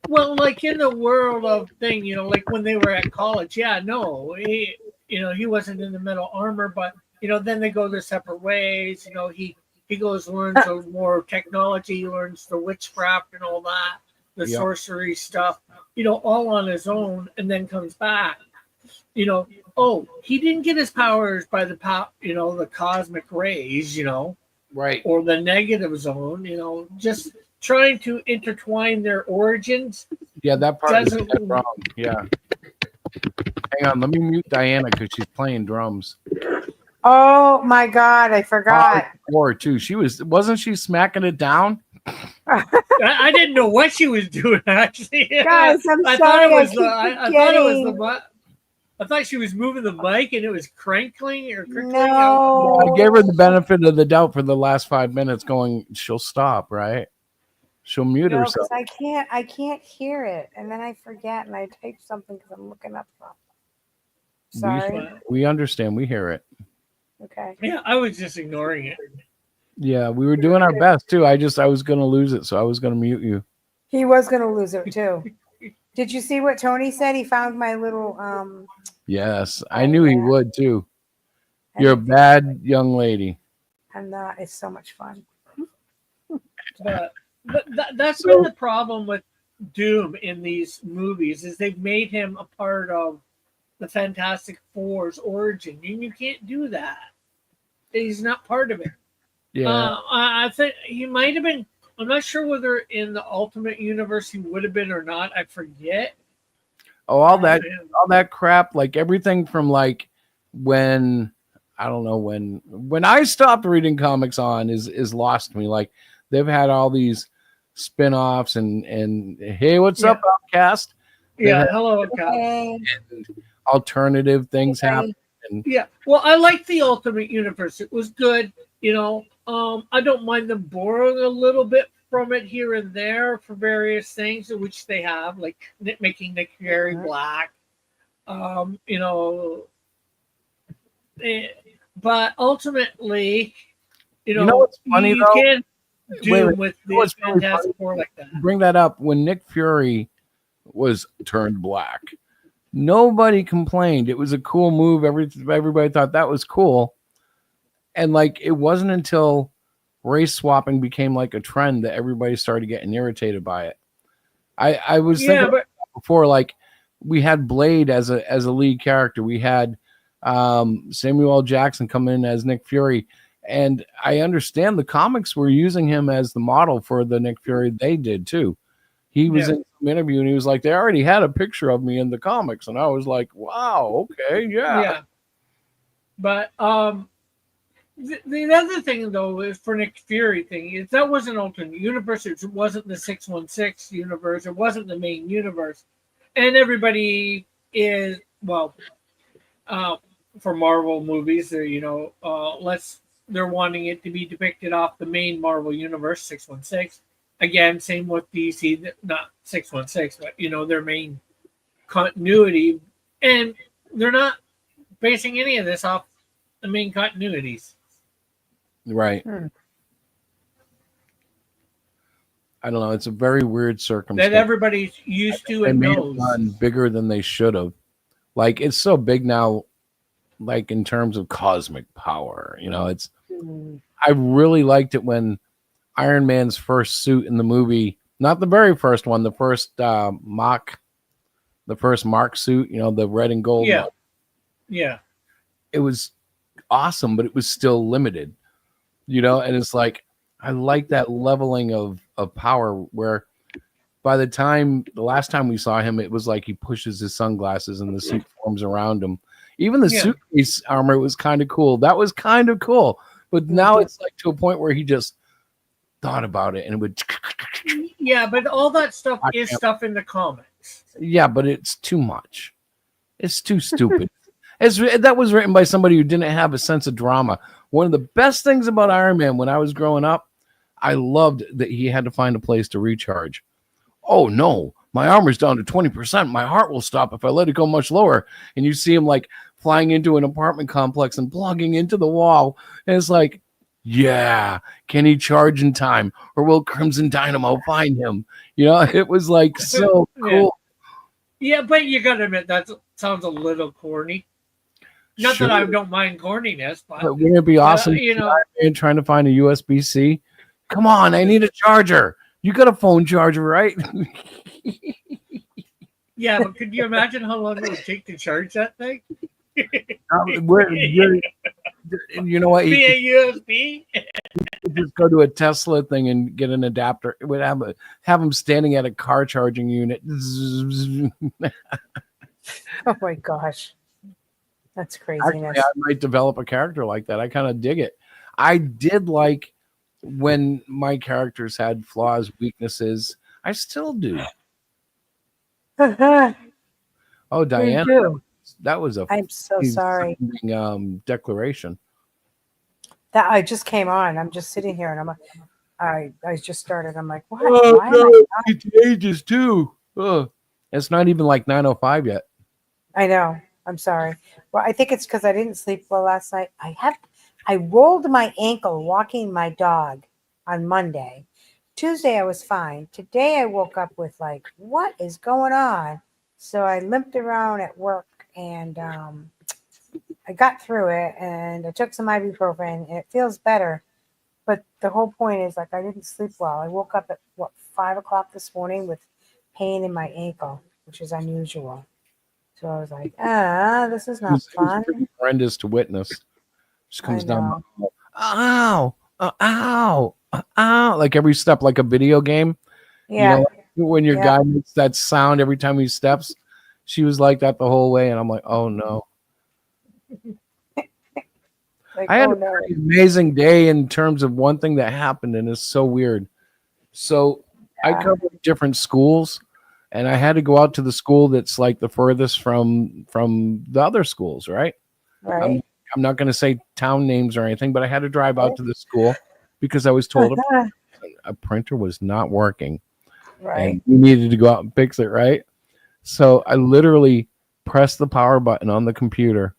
Well, like in the world of thing, like when they were at college, he wasn't in the metal armor, but then they go their separate ways. He goes learns more technology, he learns the witchcraft and all that, the sorcery stuff, all on his own, and then comes back. He didn't get his powers by the the cosmic rays, right, or the negative zone, just trying to intertwine their origins. Yeah, that part is wrong. Yeah. Hang on, let me mute Diana because she's playing drums. Oh my God, I forgot. Or too. Wasn't she smacking it down? I didn't know what she was doing actually. Guys, I thought it was I thought she was moving the mic and it was crinkling or crinkling. No. I gave her the benefit of the doubt for the last 5 minutes going, she'll stop, right? She'll mute herself. I can't hear it. And then I forget and I type something because I'm looking up something. Sorry. We understand. We hear it. Okay. Yeah, I was just ignoring it. Yeah, we were doing our best too. I was going to lose it, so I was going to mute you. He was going to lose it too. Did you see what Tony said? He found my little Yes, I knew he would too. You're a bad young lady. And it's so much fun. But that's been the problem with Doom in these movies is they've made him a part of the Fantastic Four's origin, and you can't do that. He's not part of it. Yeah, I think he might have been. I'm not sure whether in the Ultimate Universe he would have been or not. I forget. Oh, all that crap, like everything from like when I don't know when I stopped reading comics on is lost to me. Like they've had all these spin-offs and hey, what's up, Outcast? Yeah, Then hello, Cal. Hey, alternative things Hey. happen. And Yeah, well, I like the Ultimate Universe. It was good. I don't mind them borrowing a little bit from it here and there for various things, which they have, like making Nick Fury black. Um, you know, eh, but ultimately, You know what's funny, you though? can't do Wait, with you know what's the really Fantastic funny? Four like that. bring that up when Nick Fury was turned black. Nobody complained. It was a cool move. Everybody thought that was cool. And like it wasn't until race swapping became like a trend that everybody started getting irritated by it. I was Yeah, thinking but before, like we had Blade as a lead character. We had Samuel L. Jackson come in as Nick Fury. And I understand the comics were using him as the model for the Nick Fury they did too. He was Yeah. in some interview and he was like, they already had a picture of me in the comics. And I was like, wow, okay, yeah. But the other thing though is for Nick Fury thing is that wasn't alternate universe. It wasn't the 616 universe. It wasn't the main universe. And everybody is for Marvel movies, they're wanting it to be depicted off the main Marvel universe 616. Again, same with DC, not 616, but their main continuity, and they're not basing any of this off the main continuities. Right. I don't know. It's a very weird circumstance. That everybody's used to They and made it knows. run bigger than they should have. Like it's so big now, like in terms of cosmic power. It's I really liked it when Iron Man's first suit in the movie, not the very first one, the first Mark suit, the red and gold Yeah. one. Yeah. It was awesome, but it was still limited, and it's like I like that leveling of power where by the last time we saw him, it was like he pushes his sunglasses and the suit forms around him. Even the Yeah. suitcase armor was kind of cool. That was kind of cool. But now it's like to a point where he just thought about it and it would. Yeah, but all that stuff I is can't- stuff in the comics. Yeah, but it's too much. It's too stupid. That was written by somebody who didn't have a sense of drama. One of the best things about Iron Man when I was growing up, I loved that he had to find a place to recharge. Oh no, my armor's down to 20%. My heart will stop if I let it go much lower. And you see him like flying into an apartment complex and plugging into the wall. And it's like, yeah, can he charge in time? Or will Crimson Dynamo find him? It was like so cool. Yeah, but you gotta admit that sounds a little corny. Not Sure. that I don't mind corniness, but But wouldn't it be awesome? Man trying to find a USB-C. Come on, I need a charger. You got a phone charger, right? yeah, but could you imagine how long it would take to charge that thing? You know what? You Via USB? could just go to a Tesla thing and get an adapter. It would have him standing at a car charging unit. oh my gosh, that's Actually, craziness. I might develop a character like that. I kind of dig it. I did like when my characters had flaws, weaknesses. I still do. Oh, Me Diana, too. that was a I'm so sorry. declaration. That I just came on. I'm just sitting here and I'm like, I just started. I'm like, what? Oh, Why am no, I it's ages too. Ugh. It's not even like 9:05 yet. I know. I'm sorry. Well, I think it's because I didn't sleep well last night. I rolled my ankle walking my dog on Monday. Tuesday I was fine. Today I woke up with like, what is going on? So I limped around at work and I got through it and I took some ibuprofen and it feels better. But the whole point is like I didn't sleep well. I woke up at 5 o'clock this morning with pain in my ankle, which is unusual. So I was like, this is not It was fun. pretty horrendous to witness. Just comes I down. know. Ow, ow, ow! Like every step, like a video game. Yeah. When your Yeah. guy makes that sound every time he steps. She was like that the whole way, and I'm like, oh no. Like, I had oh, a no. pretty amazing day in terms of one thing that happened, and it's so weird. So I covered different schools, and I had to go out to the school that's like the furthest from the other schools, right? Right. I'm not going to say town names or anything, but I had to drive out to the school because I was told a printer was not working, Right. and we needed to go out and fix it, right? So I literally pressed the power button on the computer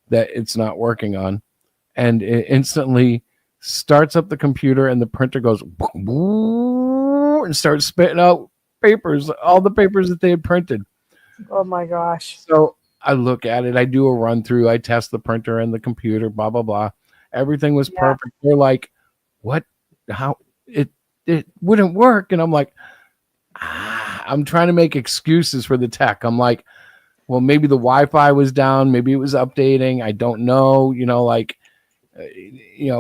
that it's not working on, and it instantly starts up the computer, and the printer goes and starts spitting out papers, all the papers that they had printed. Oh my gosh. So I look at it, I do a run through, I test the printer and the computer, blah blah blah. Everything was perfect. They're like, "What? How it wouldn't work?" And I'm like, I'm trying to make excuses for the tech. I'm like, well, maybe the Wi-Fi was down, maybe it was updating. I don't know.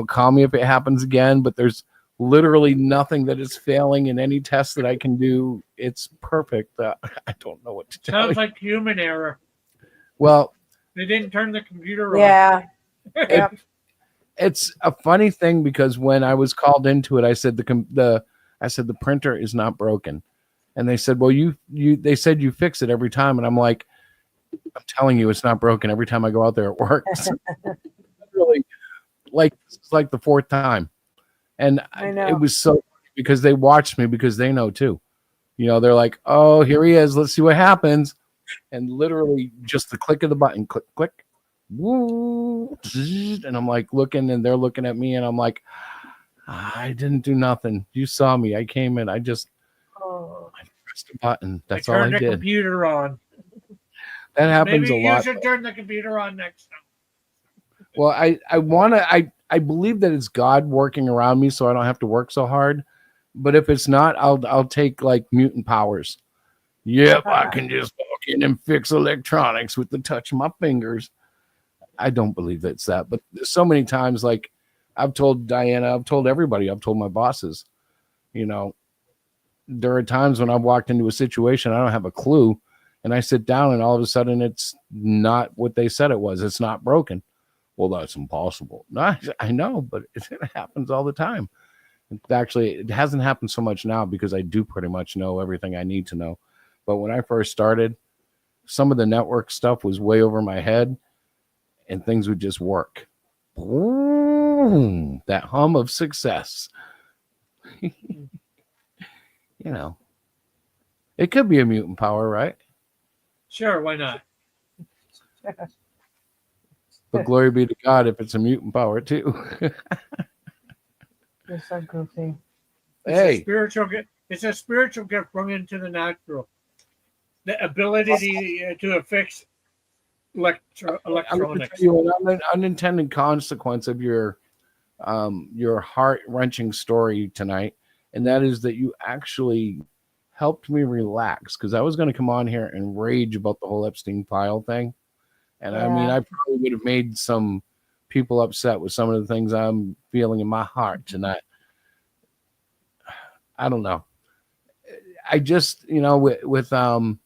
Call me if it happens again. But there's literally nothing that is failing in any test that I can do. It's perfect. I don't know what to tell you. Sounds like human error. Well, They didn't turn the computer on. Yeah. Yep. it's a funny thing because when I was called into it, I said the printer is not broken, and they said, well, they said you fix it every time, and I'm like, I'm telling you, it's not broken. Every time I go out there, it works. Really, this is like the fourth time, and I know. it was so funny because they watched me because they know too. They're like, oh, here he is. Let's see what happens. And literally just the click of the button, click, click, woo, and I'm like looking, and they're looking at me, and I'm like, I didn't do nothing. You saw me. I came in. I pressed a button. That's all I Turn the did. computer on. That happens Maybe a lot. you should turn the computer on next time. Well, I believe that it's God working around me, so I don't have to work so hard. But if it's not, I'll take like mutant powers. Yep, I can just walk in and fix electronics with the touch of my fingers. I don't believe it's that, but there's so many times, like I've told Diana, I've told everybody, I've told my bosses, there are times when I've walked into a situation, I don't have a clue, and I sit down, and all of a sudden it's not what they said it was. It's not broken. Well, that's impossible. No, I know, but it happens all the time. Actually, it hasn't happened so much now because I do pretty much know everything I need to know. But when I first started, some of the network stuff was way over my head, and things would just work. Boom, that hum of success. It could be a mutant power, right? Sure, why not? But glory be to God if it's a mutant power too. You're so goofy. Hey, It's a spiritual gift brought into the natural. The ability to fix I'm going to electronics. tell you an unintended consequence of your heart-wrenching story tonight, and that is that you actually helped me relax, because I was going to come on here and rage about the whole Epstein file thing. And I mean, I probably would have made some people upset with some of the things I'm feeling in my heart tonight. I don't know. I just, with the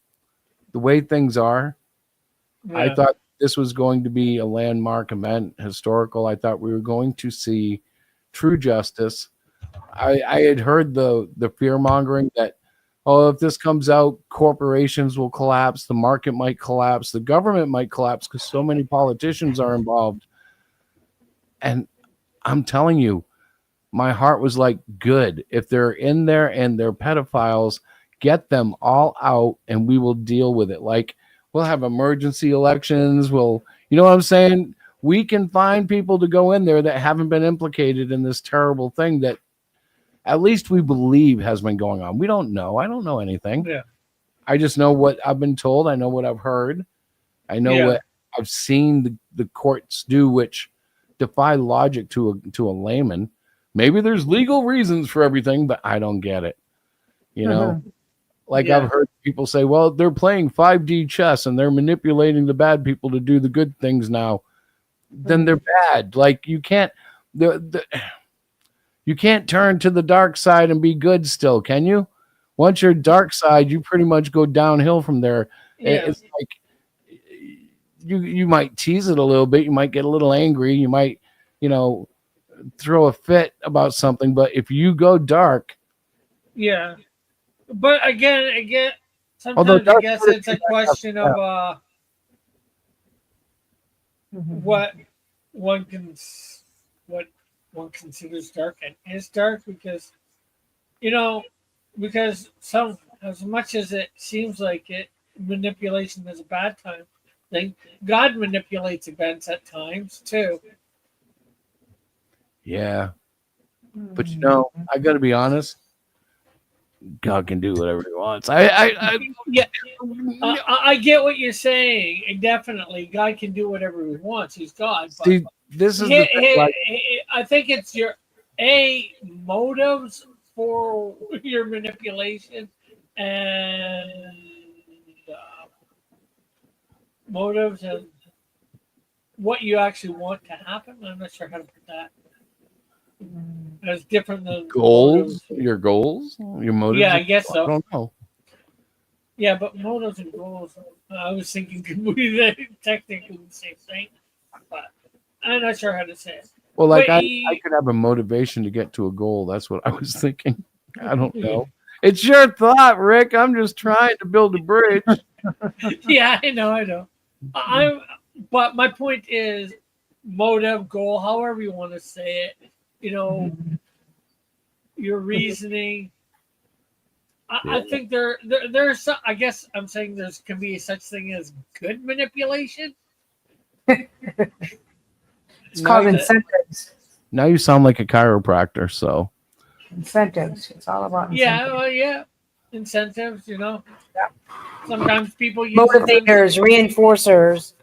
way things are, I thought this was going to be a landmark event, historical. I thought we were going to see true justice. I had heard the fear mongering that, oh, if this comes out, corporations will collapse, the market might collapse, the government might collapse because so many politicians are involved. And I'm telling you, my heart was like, good. If they're in there and they're pedophiles, get them all out and we will deal with it. Like, we'll have emergency elections. You know what I'm saying? We can find people to go in there that haven't been implicated in this terrible thing that at least we believe has been going on. We don't know. I don't know anything. Yeah. I just know what I've been told. I know what I've heard. I know what I've seen the courts do, which defy logic to a layman. Maybe there's legal reasons for everything, but I don't get it. I've heard people say, well, they're playing 5D chess and they're manipulating the bad people to do the good things now. Then they're bad. Like, you can't turn to the dark side and be good still, can you? Once you're dark side, you pretty much go downhill from there. Yeah. It's like you might tease it a little bit. You might get a little angry. You might, throw a fit about something. But if you go dark, yeah, But again, Although sometimes I Darth guess Vader it's a came back question of Mhm. what one can what one considers dark and is dark, because you know, because some, as much as it seems like it, manipulation is a bad thing. God manipulates events at times too. Yeah, but you know, I got to be honest. God can do whatever he wants. Yeah, I get what you're saying. And definitely, God can do whatever He wants. He's God, but See, this is the thing. Like, I think it's your motives for your manipulation, and uh, motives and what you actually want to happen. I'm not sure how to put that. That's different than goals, motives. your goals, your motives. Yeah, I guess I so. don't know. Yeah, but motives and goals. I was thinking could be technically the same thing, but I'm not sure how to say it. Well, like But I could have a motivation to get to a goal. That's what I was thinking. I don't know. It's your thought, Rick. I'm just trying to build a bridge. yeah, I know. I'm, but my point is motive, goal, however you want to say it. You know, your reasoning. I think there's some, I guess I'm saying there's can be such thing as good manipulation. It's called Now- incentives. Now you sound like a chiropractor. So Incentives. It's all about incentives. Yeah, well, yeah, incentives. You know, sometimes people use Motivators, reinforcers,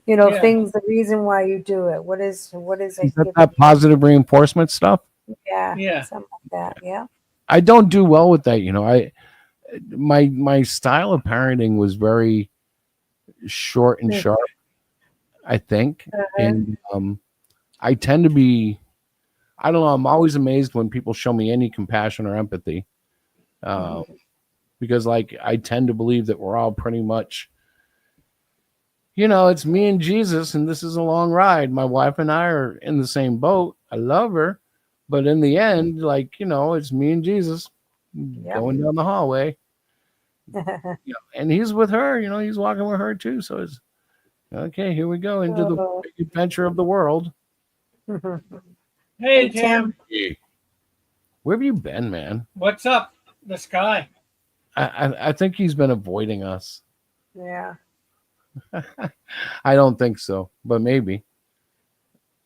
Yeah. things, the reason why you do it. What is is it? that positive reinforcement stuff? Yeah, something like that. Yeah. I don't do well with that. You know, my style of parenting was very short and sharp. I think, and I tend to be. I don't know. I'm always amazed when people show me any compassion or empathy, because like I tend to believe that we're all pretty much, it's me and Jesus, and this is a long ride. My wife and I are in the same boat. I love her, but in the end, like it's me and Jesus going down the hallway. And he's with her. He's walking with her too. So it's okay. Here we go into the big adventure of the world. Hey, Tim. Where have you been, man? What's up? The sky. I think he's been avoiding us. Yeah. I don't think so, but maybe.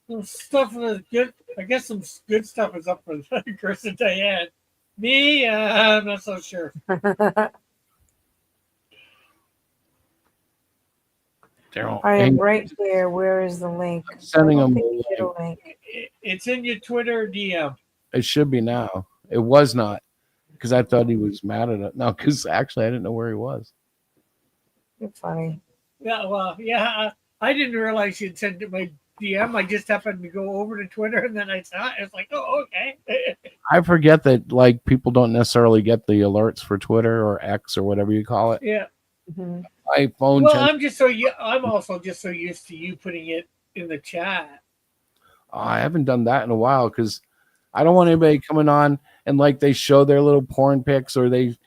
Some stuff is good. I guess some good stuff is up for Chris and Diane. Me, I'm not so sure. Daryl, I am right here. Where is the link? Sending I don't him think a you get a link. It's in your Twitter DM. It should be now. It was not, because I thought he was mad at it. No, because actually I didn't know where he was. You're funny. Yeah, well, yeah, I didn't realize you'd sent it my DM. I just happened to go over to Twitter and then I saw it. It's like, oh, okay. I forget that like people don't necessarily get the alerts for Twitter or X or whatever you call it. Yeah. My phone. Well, I'm also just so used to you putting it in the chat. I haven't done that in a while because I don't want anybody coming on and like they show their little porn pics or they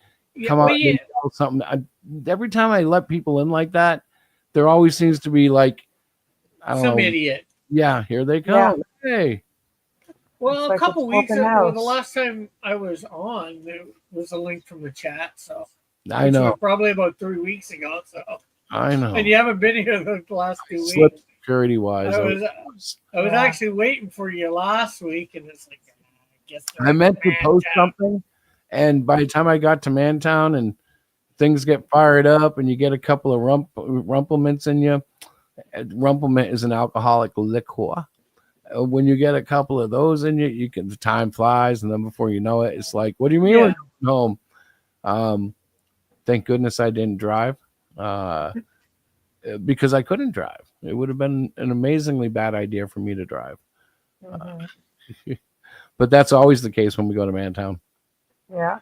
come on and tell something. Every time I let people in like that, there always seems to be like some idiot. Yeah, here they come. Yeah. Hey. Well, It's a couple weeks ago, house. the last time I was on, there was a link from the chat. So I know. Probably about 3 weeks ago. So I know. And you haven't been here the last 2 Slipped weeks. security wise. I was actually waiting for you last week, and it's like, I guess I meant to post something, and by the time I got to Mantown and things get fired up, and you get a couple of rumplements in you. Rumplement is an alcoholic liquor. When you get a couple of those in you, the time flies, and then before you know it, it's like, what do you mean we're going home? Thank goodness I didn't drive, because I couldn't drive. It would have been an amazingly bad idea for me to drive. But that's always the case when we go to Mantown. Yeah.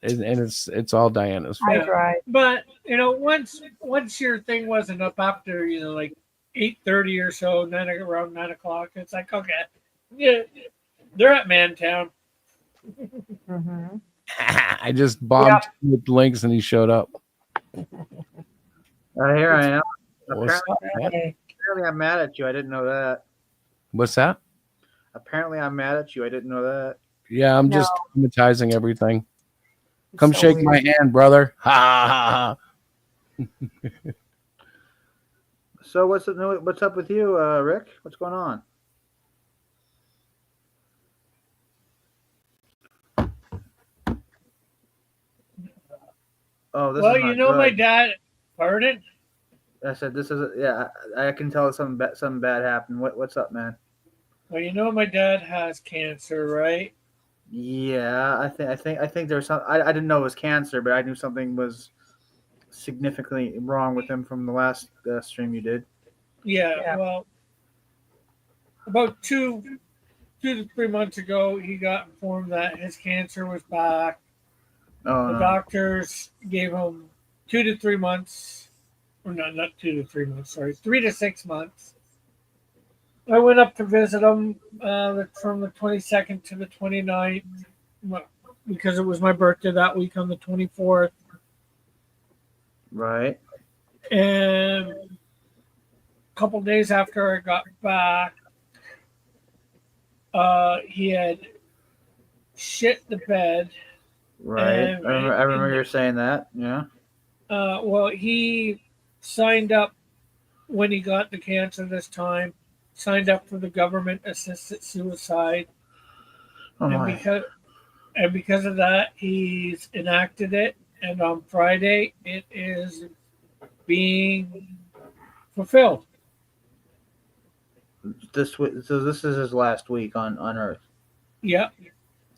And it's all Diana's fault. I drive. But once your thing wasn't up after like 8:30 or so, around 9 o'clock, it's like, okay, yeah, they're at Mantown. I just bombed him with links and he showed up. Here I am. What's up, man? Apparently, I'm mad at you. I didn't know that. What's that? Apparently, I'm mad at you. I didn't know that. Yeah, I'm just traumatizing everything. Come So shake weird. my hand, brother. Ha ha ha. So what's up with you, Rick? What's going on? Oh, this Well, is not you know, my good. dad. Pardon? I said this is I can tell something bad happened. What's up, man? Well, you know, my dad has cancer, right? Yeah, I think there's some. I didn't know it was cancer, but I knew something was significantly wrong with him from the last stream you did. Yeah. Well, about 2 to 3 months ago, he got informed that his cancer was back. Oh The no. doctors gave him 2 to 3 months, or not 2 to 3 months. Sorry, 3 to 6 months. I went up to visit him from the 22nd to the 29th, because it was my birthday that week on the 24th. Right. And a couple days after I got back, he had shit the bed. Right. And- I remember you saying that. Yeah. Well, he signed up when he got the cancer this time. Signed up for the government assisted suicide, Oh my. and because of that, he's enacted it. And on Friday, it is being fulfilled. So this is his last week on Earth. Yeah.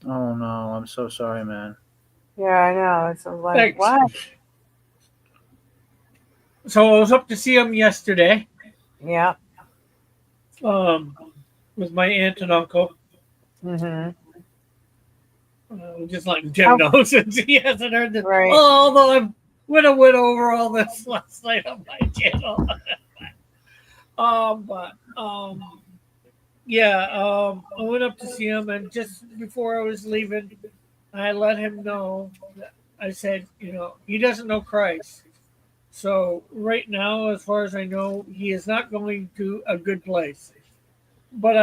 Oh no, I'm so sorry, man. Yeah, I know. It's like, Thanks. what? So I was up to see him yesterday. Yeah. With my aunt and uncle. Mm-hmm. Just letting Tim How- know since he hasn't heard this. Right. Although I went over all this last night on my channel. I went up to see him, and just before I was leaving, I let him know. I said, he doesn't know Christ. So right now, as far as I know, he is not going to a good place. But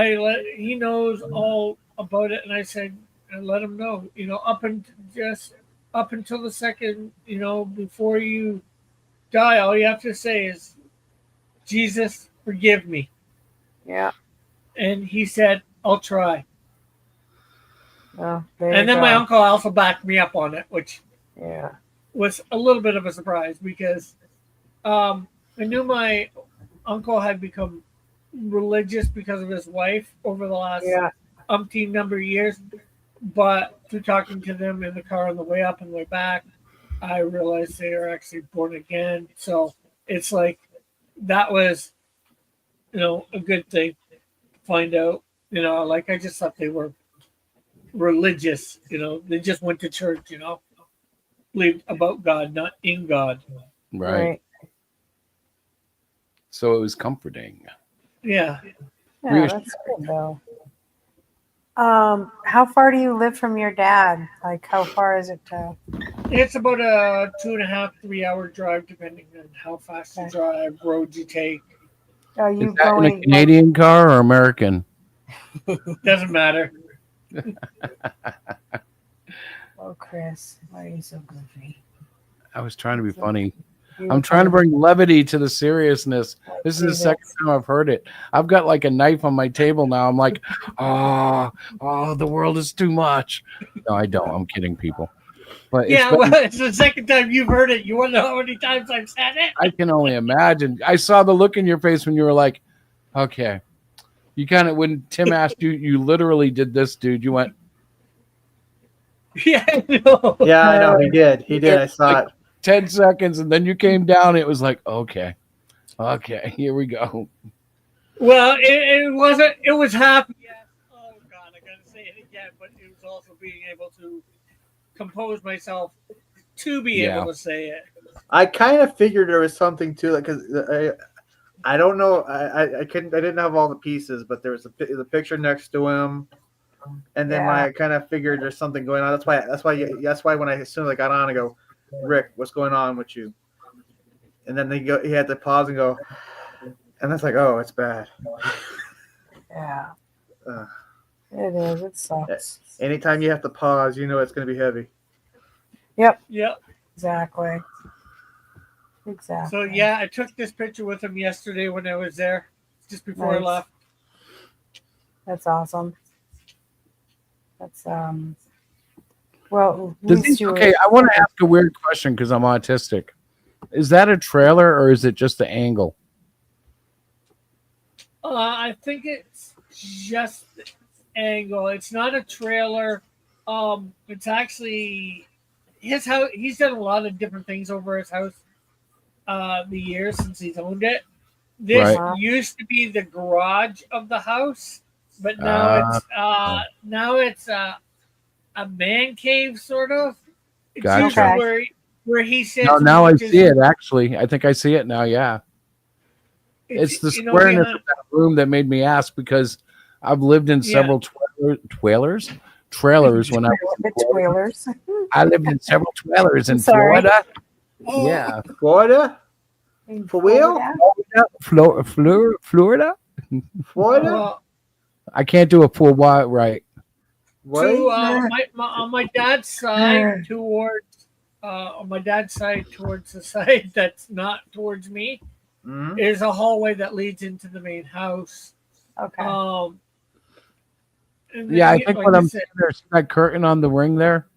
he knows all about it, and I said, I let him know, up until the second, before you die, all you have to say is, Jesus, forgive me. Yeah. And he said, I'll try. Oh, there And you then my go. uncle also backed me up on it, which Yeah. was a little bit of a surprise because I knew my uncle had become religious because of his wife over the last Yeah. umpteen number of years. But through talking to them in the car on the way up and way back, I realized they are actually born again. So it's like that was, a good thing to find out. Like I just thought they were religious. They just went to church. Believed about God, not in God. Right. So it was comforting. Yeah. Yeah, that's good though. How far do you live from your dad? Like, how far is it to? It's about a 2.5, 3 hour drive, depending on how fast you drive, roads you take. Are Is you that in a going? Canadian car or American? Doesn't matter. Oh, Chris, why are you so goofy? I was trying to be funny. I'm trying to bring levity to the seriousness. This is the second time I've heard it. I've got like a knife on my table now. I'm like, oh, the world is too much. No, I don't. I'm kidding, people. But It's the second time you've heard it. You want to know how many times I've said it? I can only imagine. I saw the look in your face when you were like, okay. You kind of, when Tim asked you, you literally did this, dude. You went, Yeah, I know. Yeah, I know. He did. He did. I saw like it. 10 seconds, and then you came down. It was like, okay, here we go. Well, it wasn't. It was happy. Yes. Oh God, I gotta say it again. But it was also being able to compose myself to be able to say it. I kind of figured there was something to it because I don't know. I didn't have all the pieces, but there was the picture next to him. And then Yeah. when I kind of figured there's something going on, that's why when as soon as I got on, I go, Rick, what's going on with you? And then he had to pause and go, and that's like, oh, it's bad. Yeah. Uh, It is. It sucks. Anytime you have to pause, you know it's going to be heavy. Yep. Yep. Exactly. Exactly. So yeah, I took this picture with him yesterday when I was there, just before I Nice. left. That's awesome. That's Well, at Does least he, you were- okay, I want to ask a weird question because I'm autistic. Is that a trailer or is it just the angle? I think it's just angle. It's not a trailer. It's actually his house. He's done a lot of different things over his house. The years since he's owned it. This Right. used to be the garage of the house, but now it's a man cave sort of. It's Gotcha. usually where he sits. No, and now I watches- see it actually. I think I see it now. Yeah. It's the you know, squareness behind- of that room that made me ask because I've lived in Yeah. several trailers when I was the Twilers. I lived in several trailers in I'm sorry. Florida. Yeah. Florida? For real? Florida? Florida? Florida? Well, I can't do a full wide right. What? on my dad's side towards on my dad's side towards the side that's not towards me Mhm. is a hallway that leads into the main house. Okay. And Yeah, I then, think like what I I'm said, seeing there's that curtain on the ring there.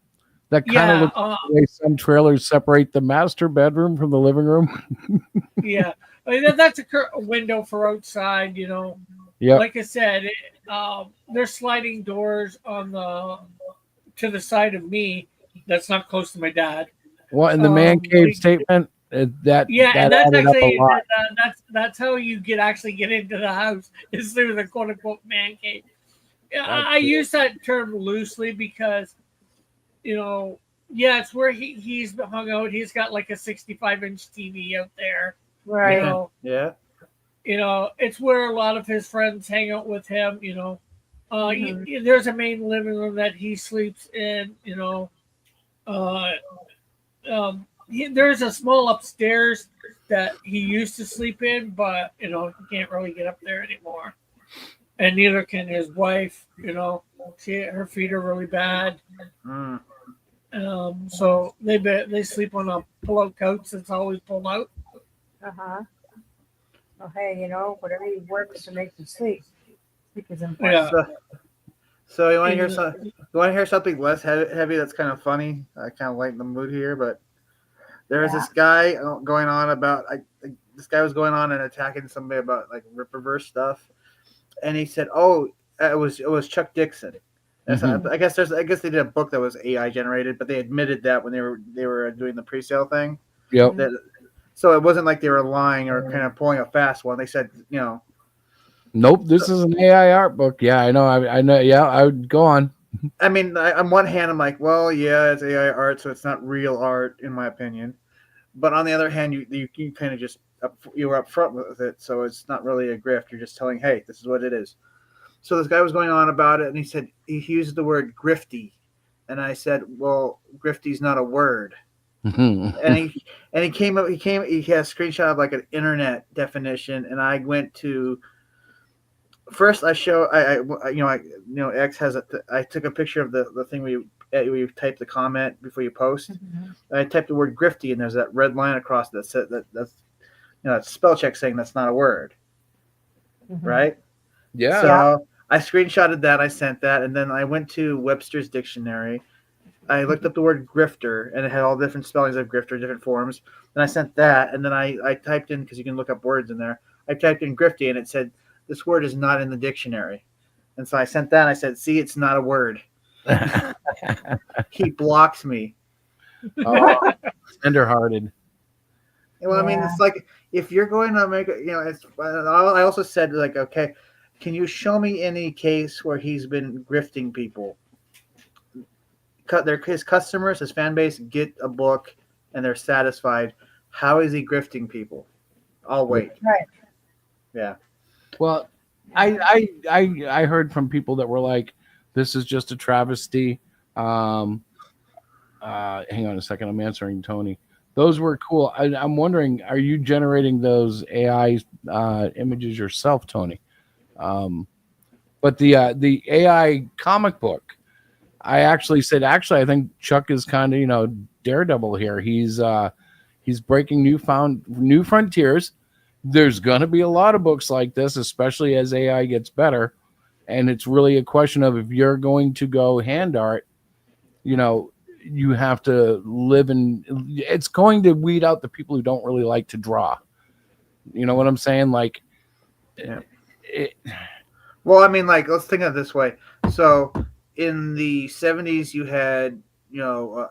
That kind of yeah, looks like the way some trailers separate the master bedroom from the living room. yeah. I mean, that's a window for outside, you know. Yep. Like I said, there's sliding doors on to the side of me. That's not close to my dad. What in the man cave like- statement? That Yeah, and that's added up a actually lot. that's how you get into the house is through the quote unquote man cave. Yeah, That's I cool. use that term loosely because, you know, yeah, it's where he's hung out. He's got like a 65-inch TV out there. Right. Yeah. You know, it's where a lot of his friends hang out with him. You know, Mhm. there's a main living room that he sleeps in. You know, there's a small upstairs that he used to sleep in, but you know he can't really get up there anymore, and neither can his wife. You know, her feet are really bad. Mm. So they sleep on a pull out couch that's always pulled out. Uh-huh. Well, hey, you know, whatever works to make you sleep. Sleep is important. Yeah. So you want to hear something? You want to hear something less heavy? That's kind of funny. I kind of lighten the mood here, but there was this guy going on about this guy was going on and attacking somebody about like Rippaverse stuff, and he said, "Oh, it was Chuck Dixon." Mhm. I guess they did a book that was AI generated, but they admitted that when they were doing the pre-sale thing. Yep. So it wasn't like they were lying or kind of pulling a fast one. They said, you know, Nope. This is an AI art book. Yeah, I know. I know. Yeah, I would go on. I mean, on one hand, I'm like, well, yeah, it's AI art, so it's not real art, in my opinion. But on the other hand, you kind of just you were upfront with it, so it's not really a grift. You're just telling, hey, this is what it is. So this guy was going on about it, and he said he used the word grifty, and I said, well, grifty's not a word. And he came up. He has a screenshot of like an internet definition, and I went to. First, I X has I took a picture of the thing where you type the comment before you post. Mhm. I typed the word grifty, and there's that red line across that said that's it's spell check saying that's not a word, Mhm. right? Yeah. So I screenshotted that. I sent that, and then I went to Webster's dictionary. I looked up the word grifter, and it had all different spellings of grifter, different forms. And I sent that, and then I typed in, because you can look up words in there. I typed in grifty, and it said this word is not in the dictionary. And so I sent that. And I said, "See, it's not a word." He blocks me. Oh, tenderhearted. Well, I mean, Yeah. it's like if you're going to make it, it's. I also said like, okay, can you show me any case where he's been grifting people? His customers, his fan base get a book and they're satisfied. How is he grifting people? I'll wait. Right. Yeah. Well, I heard from people that were like, This is just a travesty. Hang on a second. I'm answering Tony. Those were cool. I'm wondering, are you generating those AI images yourself, Tony? But the AI comic book, I actually said, I think Chuck is kind of, Daredevil here. He's breaking new frontiers. There's gonna be a lot of books like this, especially as AI gets better. And it's really a question of, if you're going to go hand art, you have to live in. It's going to weed out the people who don't really like to draw. You know what I'm saying? Like, yeah. Well, I mean, like, let's think of it this way. So in the 70s, you had,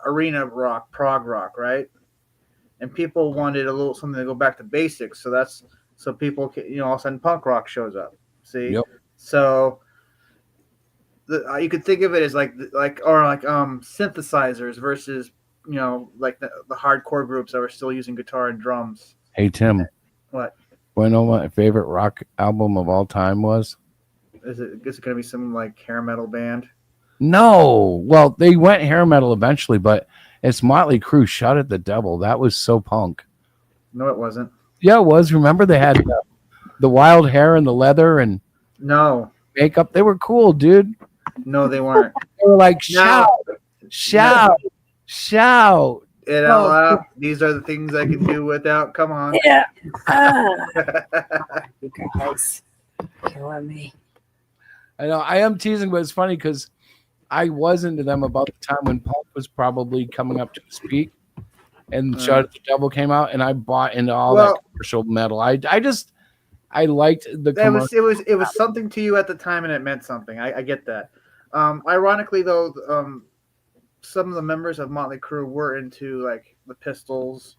arena rock, prog rock, right? And people wanted a little something to go back to basics. So people, all of a sudden punk rock shows up. See? Yep. So you could think of it as like synthesizers versus, like the hardcore groups that were still using guitar and drums. Hey, Tim. What? Want to know what my favorite rock album of all time was? Is it going to be some like hair metal band? No. Well, they went hair metal eventually, but it's Motley Crue, Shout at the Devil. That was so punk. No, it wasn't. Yeah, it was. Remember they had the wild hair and the leather and makeup. They were cool, dude. No, they weren't. They were like, shout. It out loud. These are the things I can do without. Come on. Yeah. You guys killing me. I know. I am teasing, but it's funny because I was into them about the time when punk was probably coming up to its peak, and Shout at the Devil came out, and I bought into all that commercial metal. I liked the commercial. It was something to you at the time, and it meant something. I get that. Ironically, though, some of the members of Motley Crue were into like the Pistols.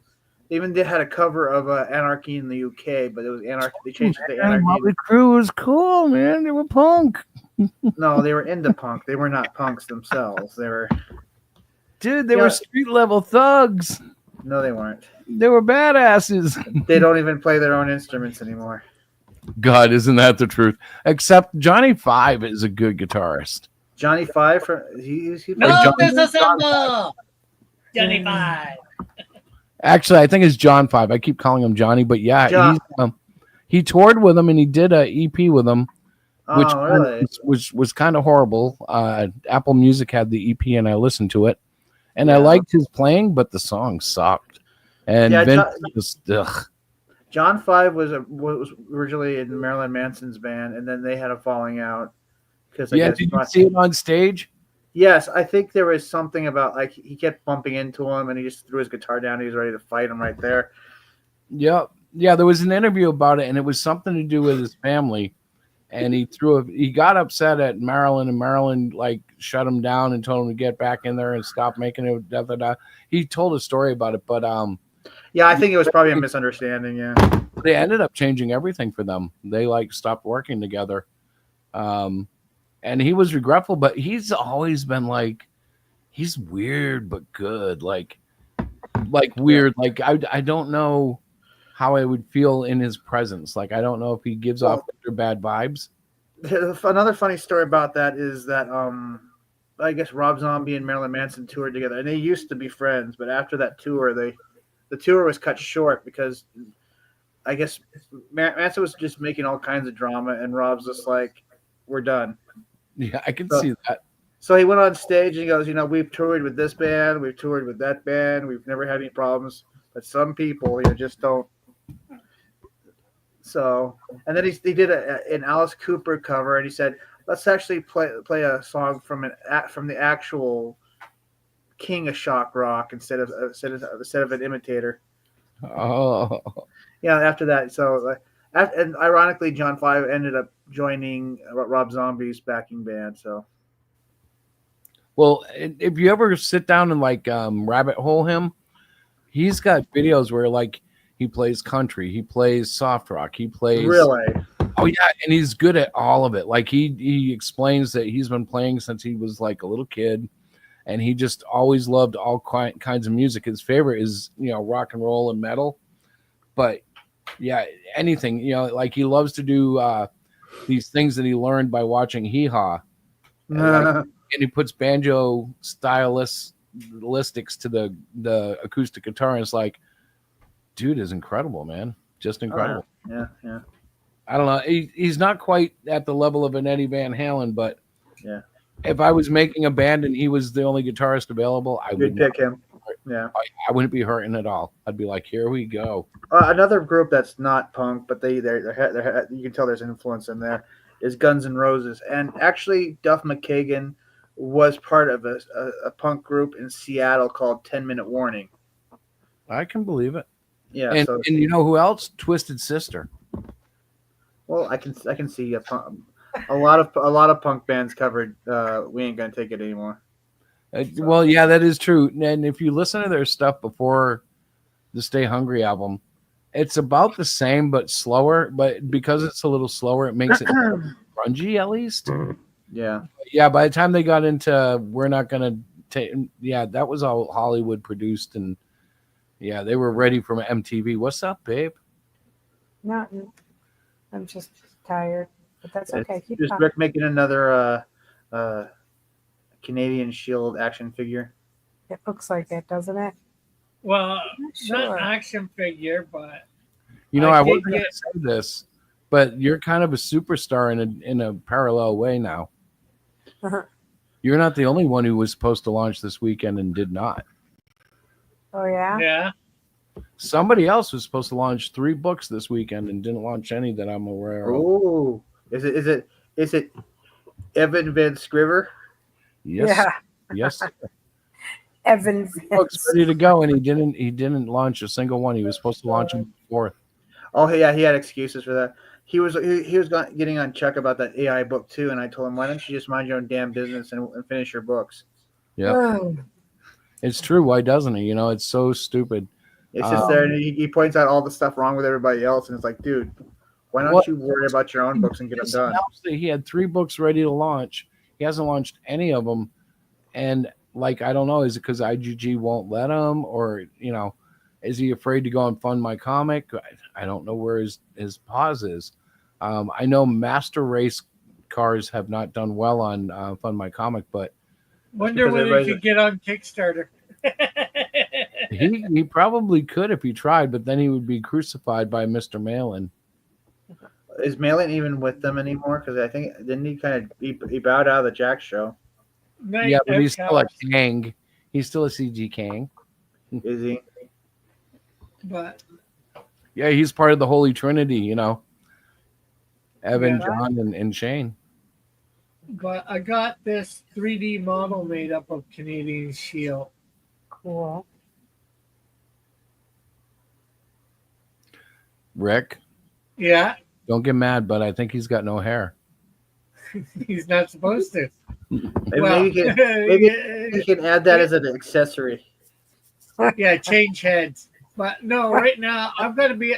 Even they had a cover of Anarchy in the UK, but it was Anarchy. They changed it to Anarchy. Motley Crue was cool, man. They were punk. No, they were into punk. They were not punks themselves. They were, dude. They were street level thugs. No, they weren't. They were badasses. They don't even play their own instruments anymore. God, isn't that the truth? Except Johnny Five is a good guitarist. Johnny Five, Johnny Five. Actually, I think it's John Five. I keep calling him Johnny, but yeah, he toured with him and he did an EP with him, which was kind of horrible. Apple Music had the EP and I listened to it, and I liked his playing, but the song sucked. And Vince just John Five was originally in Marilyn Manson's band, and then they had a falling out. Did you see it on stage? Yes, I think there was something about like he kept bumping into him, and he just threw his guitar down. He was ready to fight him right there. Yeah. There was an interview about it, and it was something to do with his family. And he got upset at Marilyn, and Marilyn like shut him down and told him to get back in there and stop making it. He told a story about it, but yeah, I think it was probably a misunderstanding. Yeah, they ended up changing everything for them. They like stopped working together. And he was regretful, but he's always been like, he's weird but good, like weird. Like I don't know how I would feel in his presence. Like I don't know if he gives off good or bad vibes. Another funny story about that is that I guess Rob Zombie and Marilyn Manson toured together, and they used to be friends, but after that tour, the tour was cut short because I guess Manson was just making all kinds of drama, and Rob's just like, we're done. Yeah, I can see that. So he went on stage and he goes, we've toured with this band, we've toured with that band, we've never had any problems, but some people, just don't. So, and then he did an Alice Cooper cover, and he said, let's actually play a song from the actual king of shock rock instead of an imitator. Oh. Yeah, after that, so. And ironically, John Five ended up joining Rob Zombie's backing band. So, well, if you ever sit down and like rabbit hole him, he's got videos where like he plays country, he plays soft rock, he plays Oh yeah, and he's good at all of it. Like he explains that he's been playing since he was like a little kid, and he just always loved all kinds of music. His favorite is rock and roll and metal, but yeah, anything, like he loves to do these things that he learned by watching Hee Haw. and he puts banjo stylistics to the acoustic guitar, and it's like, dude is incredible, man, just incredible. Yeah. I don't know. He's not quite at the level of an Eddie Van Halen, but Yeah. if I was making a band and he was the only guitarist available, I You'd would pick him. Yeah. I wouldn't be hurting at all. I'd be like, here we go. Another group that's not punk, but you can tell there's influence in there, is Guns N' Roses. And actually, Duff McKagan was part of a punk group in Seattle called 10 Minute Warning. I can believe it. Yeah. And you know who else? Twisted Sister. Well, I can see a lot of punk bands covered. We ain't gonna take it anymore. Well, yeah, that is true. And if you listen to their stuff before the Stay Hungry album, it's about the same but slower. But because it's a little slower, it makes it grungy at least. Yeah. Yeah. By the time they got into We're Not Gonna Take, yeah, that was all Hollywood produced, and yeah, they were ready from MTV. What's up, babe? Nothing. I'm just tired, but that's okay. Keep Just talking. Rick making another Canadian Shield action figure. It looks like it, doesn't it? Well, Sure. not an action figure, but You know, I did wasn't going to say this, but you're kind of a superstar in a parallel way now. You're not the only one who was supposed to launch this weekend and did not. Oh yeah. yeah. Somebody else was supposed to launch 3 books this weekend and didn't launch any that I'm aware of. Oh, is it Evan Van Scriver? Yes. Yeah. Yes. Evan. Books ready to go, and he didn't launch a single one. He was supposed to launch them 4th. Oh yeah, he had excuses for that. He was getting on Chuck about that AI book too, and I told him, why don't you just mind your own damn business and finish your books? Yeah. Oh. It's true. Why doesn't he? You know, it's so stupid. It's just there, and he points out all the stuff wrong with everybody else, and it's like, dude, why don't you worry about your own books and get them done? He had 3 books ready to launch. He hasn't launched any of them, and like, I don't know, is it because IGG won't let him, or you know, is he afraid to go and fund my comic? I don't know where his pause is. I know Master Race cars have not done well on Fund My Comic, but Wonder when he could get on Kickstarter. he probably could if he tried, but then he would be crucified by Mr. Malin. Is Malin even with them anymore? Because I think didn't he kind of he bowed out of the Jack show? Yeah, but he's still a Kang. He's still a CG Kang. Is he? But yeah, he's part of the Holy Trinity, you know. Evan, Yeah. John, and Shane. But I got this 3D model made up of Canadian Shield. Cool. Rick, Yeah, don't get mad, but I think he's got no hair. he's not supposed to. Maybe you can add that as an accessory. Yeah, change heads. But no, right now I've got to be.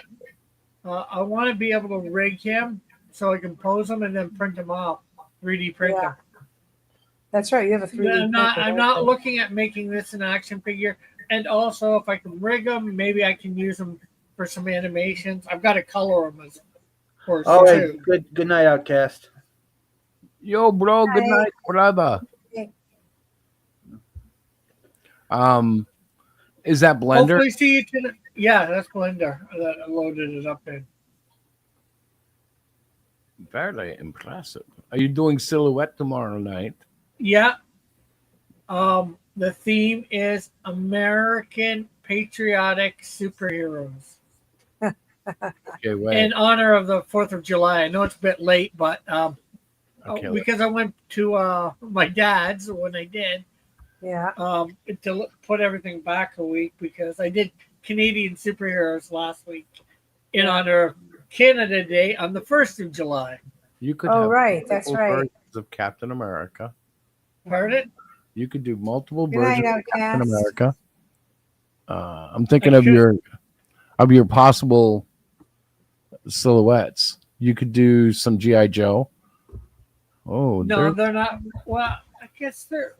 I want to be able to rig him so I can pose them and then print them off, 3D print them. That's right. You have a 3D. I'm not looking at making this an action figure. And also, if I can rig them, maybe I can use them for some animations. I've got to color them as course All right, too. good night, Outcast. Yo, bro, good night, brother. Is that Blender? Hopefully see you tonight. Yeah, that's Blender that I loaded it up in. Very impressive. Are you doing Silhouette tomorrow night? Yeah. The theme is American patriotic superheroes. Okay, wait. In honor of the 4th of July. I know it's a bit late, but Okay, because I went to my dad's when I did, Yeah. to put everything back a week because I did Canadian superheroes last week in honor of Canada Day on the 1st of July. You could Oh, have right, that's multiple right. versions of Captain America. Pardon? You could do multiple Good night, versions of Captain Outcast. America. I'm thinking of your possible silhouettes. You could do some GI Joe. Oh, No, they're not. Well, I guess they're.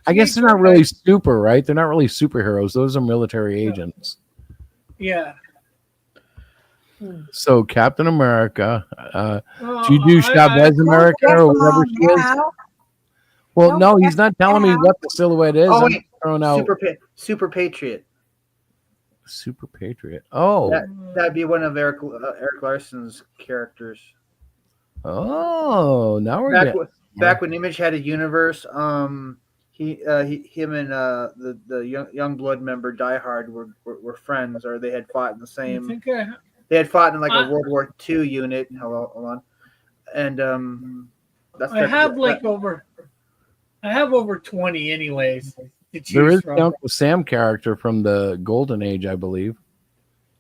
I guess they're not really super, right? They're not really superheroes. Those are military agents. Yeah. So Captain America. Oh, Do you do Chavez America or whatever she is? Well, No, no, he's not telling me now. what the silhouette is. Oh I'm wait, throwing out Super Patriot. Super Patriot. Oh, That'd be one of Eric Larson's characters. oh, now we're Back getting. back when Image had a universe, him and the young blood member Die Hard were friends, or they had fought in the I same. think They had fought in like a I- World War II unit. Hold on, and that's I have over 20 anyways to choose There is from. the Uncle Sam character from the Golden Age, I believe,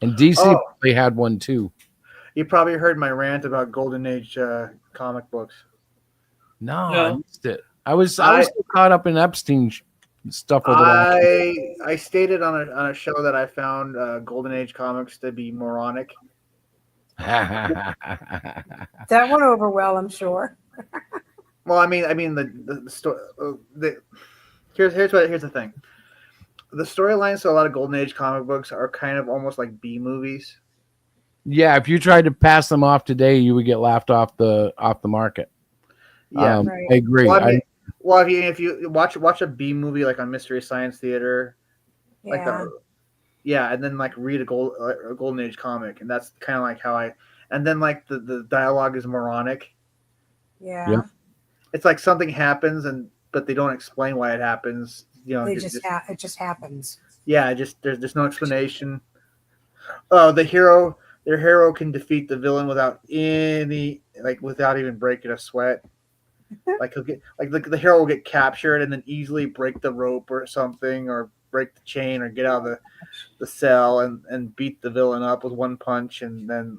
and DC Oh. probably had one too. You probably heard my rant about Golden Age comic books. No, I No. missed it. I was so caught up in Epstein stuff over the I stated on a show that I found Golden Age comics to be moronic. last. That went over well, I'm sure. Well, I mean the story. Here's the thing. The storylines to a lot of Golden Age comic books are kind of almost like B movies. Yeah, if you tried to pass them off today, you would get laughed off the market. Yeah, Right. I agree. Well, if you watch a B movie like on Mystery Science Theater, like and then like read a Golden Age comic, and that's kind of like how and then like the dialogue is moronic. Yeah. Yeah. It's like something happens but they don't explain why it happens. You know, It just happens. yeah, there's no explanation. Oh, their hero can defeat the villain without even breaking a sweat. Like he'll get the hero will get captured and then easily break the rope or something, or break the chain, or get out of the cell and beat the villain up with one punch, and then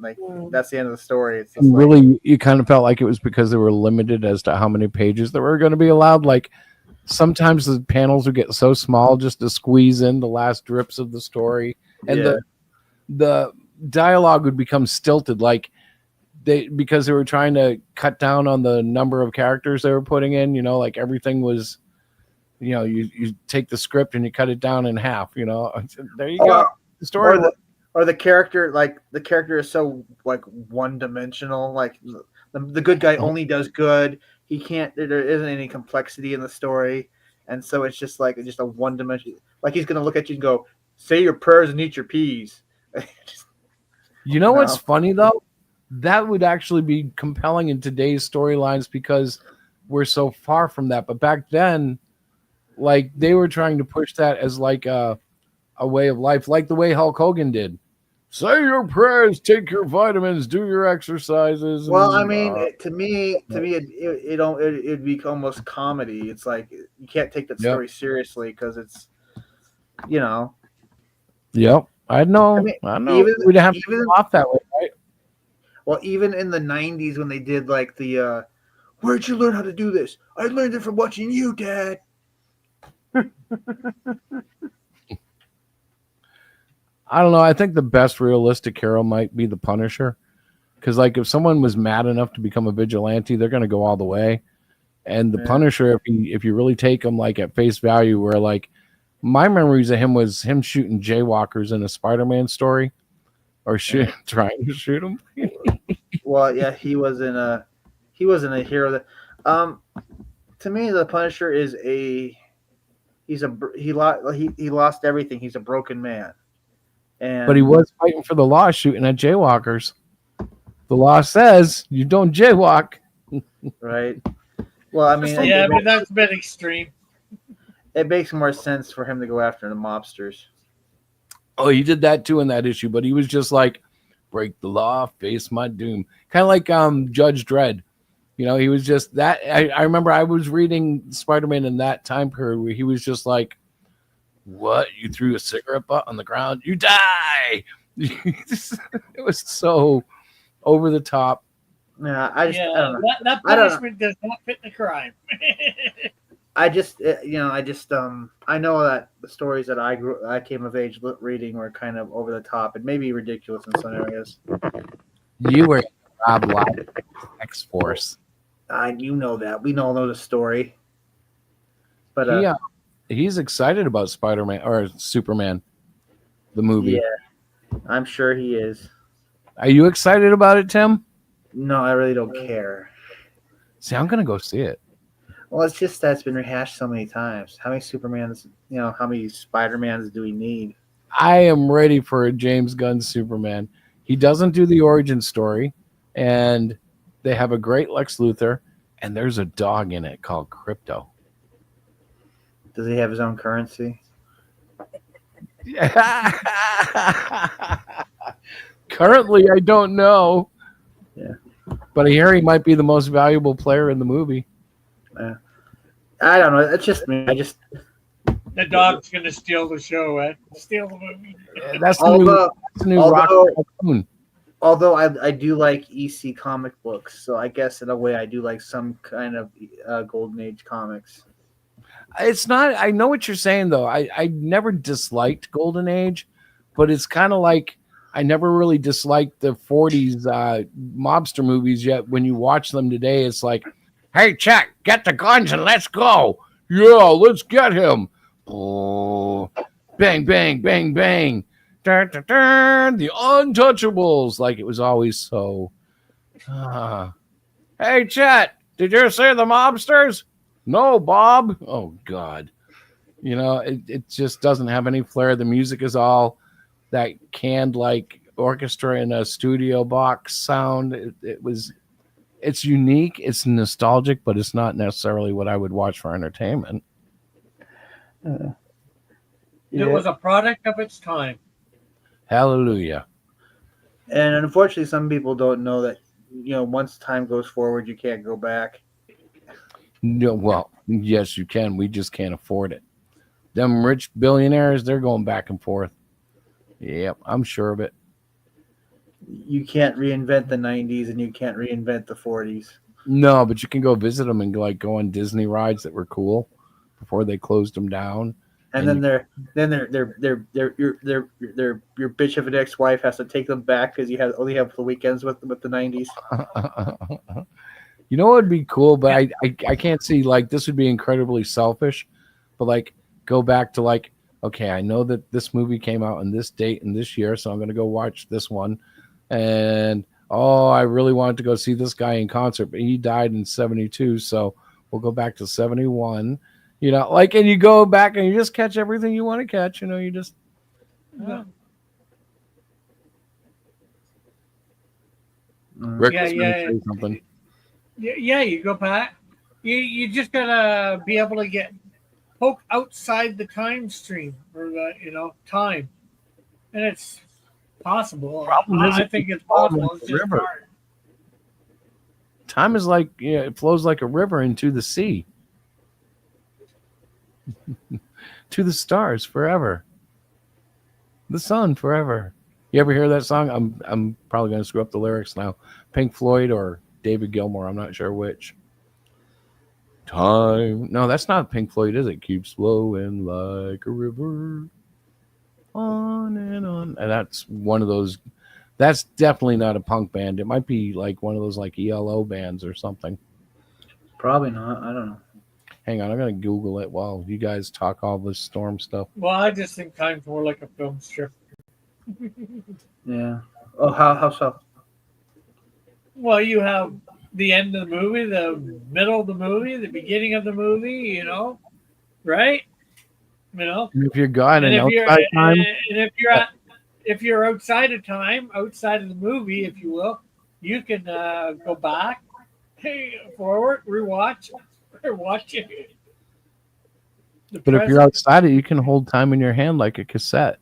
that's the end of the story. It's just Really, you kind of felt like it was because they were limited as to how many pages there were going to be allowed. Like sometimes the panels would get so small just to squeeze in the last drips of the story, and the dialogue would become stilted. Like because they were trying to cut down on the number of characters they were putting in. You know, like everything was. You know, you take the script and you cut it down in half. You know, there you go. The story. Or the character, like the character is so like one dimensional. Like the good guy only does good. He can't. There isn't any complexity in the story, and so it's just a one dimension. Like he's gonna look at you and go, "Say your prayers and eat your peas." You know what's funny though? That would actually be compelling in today's storylines because we're so far from that. But back then, like they were trying to push that as like a way of life, like the way Hulk Hogan did. Say your prayers, take your vitamins, do your exercises. Well, I mean, to me, it'd be almost comedy. It's like you can't take that story seriously because it's, you know. Yep, I know. I know. We'd have to go off that way, right? Well, even in the '90s when they did like the, where'd you learn how to do this? I learned it from watching you, Dad. I don't know. I think the best realistic hero might be the Punisher, because like if someone was mad enough to become a vigilante, they're going to go all the way. And the Punisher, if you really take him like at face value, where like my memories of him was him shooting jaywalkers in a Spider-Man story, or trying to shoot him. Well, yeah, he wasn't a hero. That, to me, the Punisher is he lost everything. He's a broken man. But he was fighting for the law, shooting at jaywalkers. The law says you don't jaywalk. Right. Well, I mean, but that's a bit extreme. It makes more sense for him to go after the mobsters. Oh, he did that too in that issue, but he was just like, break the law, face my doom. Kind of like Judge Dredd. You know, he was just that. I remember I was reading Spider-Man in that time period where he was just like, what? You threw a cigarette butt on the ground? You die! It was so over the top. Yeah, I don't know. That punishment does not fit the crime. I know that the stories that I came of age reading were kind of over the top and maybe ridiculous in some areas. You were Rob Light, X-Force. You know that. We all know the story. But he's excited about Spider-Man or Superman, the movie. Yeah, I'm sure he is. Are you excited about it, Tim? No, I really don't care. See, I'm gonna go see it. Well, it's just that's been rehashed so many times. How many Supermans, how many Spider-Mans do we need? I am ready for a James Gunn Superman. He doesn't do the origin story, and they have a great Lex Luthor, and there's a dog in it called Crypto. Does he have his own currency? Currently, I don't know. Yeah. But I hear he might be the most valuable player in the movie. I don't know. It's just me. The dog's gonna steal the show, steal the movie. That's the new Rock Raccoon. Although I do like EC comic books, so I guess in a way I do like some kind of Golden Age comics. It's not. I know what you're saying, though. I never disliked Golden Age, but it's kind of like I never really disliked the 40s mobster movies. Yet when you watch them today, it's like, hey, Chuck, get the guns and let's go. Yeah, let's get him. Oh, bang, bang, bang, bang. Dun, dun, dun, the Untouchables. Like it was always so. Hey, Chet, did you see the mobsters? No, Bob. Oh, God. It just doesn't have any flair. The music is all that canned like orchestra in a studio box sound. It's unique. It's nostalgic, but it's not necessarily what I would watch for entertainment. It was a product of its time. Hallelujah. And unfortunately, some people don't know that, once time goes forward, you can't go back. No, well, yes, you can. We just can't afford it. Them rich billionaires, they're going back and forth. Yep, I'm sure of it. You can't reinvent the 90s and you can't reinvent the 40s. No, but you can go visit them and go on Disney rides that were cool before they closed them down. And then your bitch of an ex-wife has to take them back because you only have the weekends with the 90s. You know what would be cool, but I can't see, like, this would be incredibly selfish, but like go back to like, okay, I know that this movie came out on this date and this year, so I'm going to go watch this one. And I really wanted to go see this guy in concert, but he died in 72, so we'll go back to 71. And you go back and you just catch everything you want to catch. You just. Rick was going to say something. Yeah, you go back. You just gotta be able to poke outside the time stream or the time, and it's possible. I think it's possible. It's just hard. Time is like it flows like a river into the sea. To the stars forever. The sun forever. You ever hear that song? I'm probably going to screw up the lyrics now. Pink Floyd or David Gilmour, I'm not sure which. Time. No, that's not Pink Floyd, is it? Keeps flowing like a river. On and on. And that's one of those. That's definitely not a punk band. It might be like one of those like ELO bands or something. Probably not. I don't know. Hang on, I'm going to Google it while you guys talk all this Storm stuff. Well, I just think Time's more like a film strip. Yeah. Oh, how so? Well, you have the end of the movie, the middle of the movie, the beginning of the movie, right? And if you're gone and outside time. And if you're outside of time, outside of the movie, if you will, you can go back, forward, rewatch, or watch it. But if you're outside it, you can hold time in your hand like a cassette.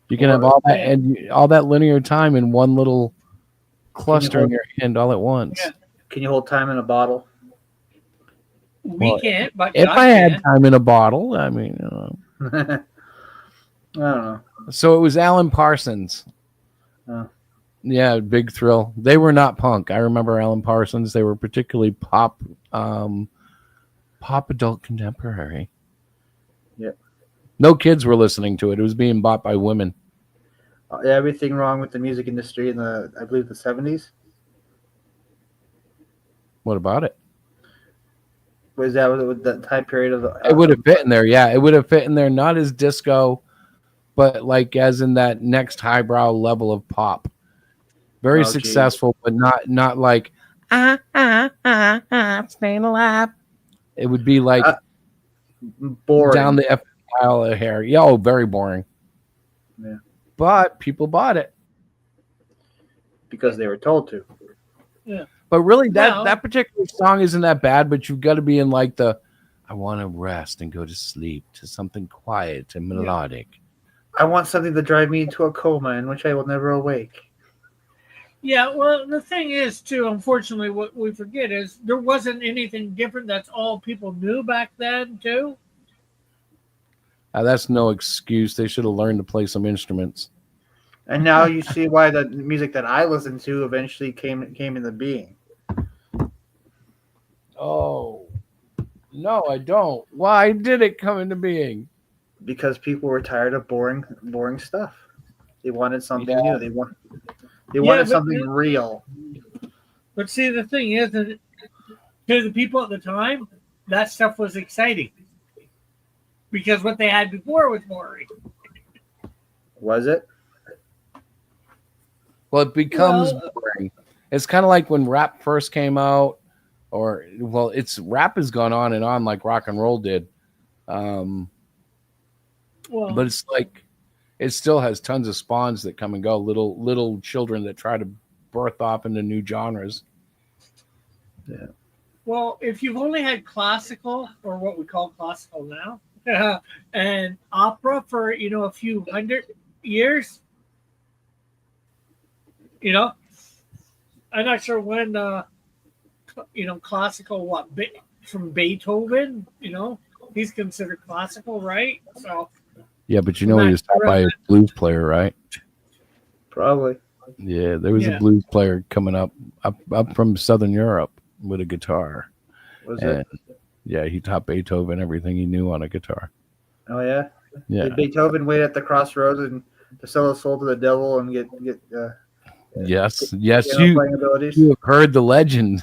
You can have all that and all that linear time in one little cluster in your hand all at once. Yeah. Can you hold time in a bottle? We can't, but if I had time in a bottle, I mean, I don't know. So it was Alan Parsons. Yeah, Big Thrill. They were not punk. I remember Alan Parsons. They were particularly pop adult contemporary. Yep. No kids were listening to it. It was being bought by women. Everything wrong with the music industry in I believe the 70s. What about it? Was that with the time period of the? It would have fit in there. Yeah, it would have fit in there. Not as disco, but like as in that next highbrow level of pop. Very successful, but not like staying alive. It would be like Boring. down the F pile of hair. Yeah, oh, very boring. Yeah. But people bought it. Because they were told to. But really, that Well- that particular song isn't that bad. But you've got to be in like the, I want to rest and go to sleep to something quiet and melodic. I want something to drive me into a coma in which I will never awake. Yeah, well, the thing is, too, unfortunately, what we forget is there wasn't anything different. That's all people knew back then, too. That's no excuse. They should have learned to play some instruments. And now you see why the music that I listened to eventually came into being. Oh, no, I don't. Why did it come into being? Because people were tired of boring stuff. They wanted something new. They wanted but- something real. But see, the thing is, that to the people at the time, that stuff was exciting. Because what they had before was boring. Was it? Well, it becomes Well- boring. It's kind of like when rap first came out, or rap has gone on and on like rock and roll did. Well, But it's like it still has tons of spawns that come and go, little children that try to birth off into new genres. well, if you've only had classical, or what we call classical now, and opera for, a few hundred years, I'm not sure when, classical, from Beethoven, he's considered classical, right? So, Yeah, but he was taught by a blues player, right? Probably. Yeah, there was a Yeah. blues player coming up from Southern Europe with a guitar. Was And it? yeah, he taught Beethoven everything he knew on a guitar. Oh yeah. Yeah. Did Beethoven wait at the crossroads and to sell his soul to the devil and get Yes, playing abilities? you have heard the legend,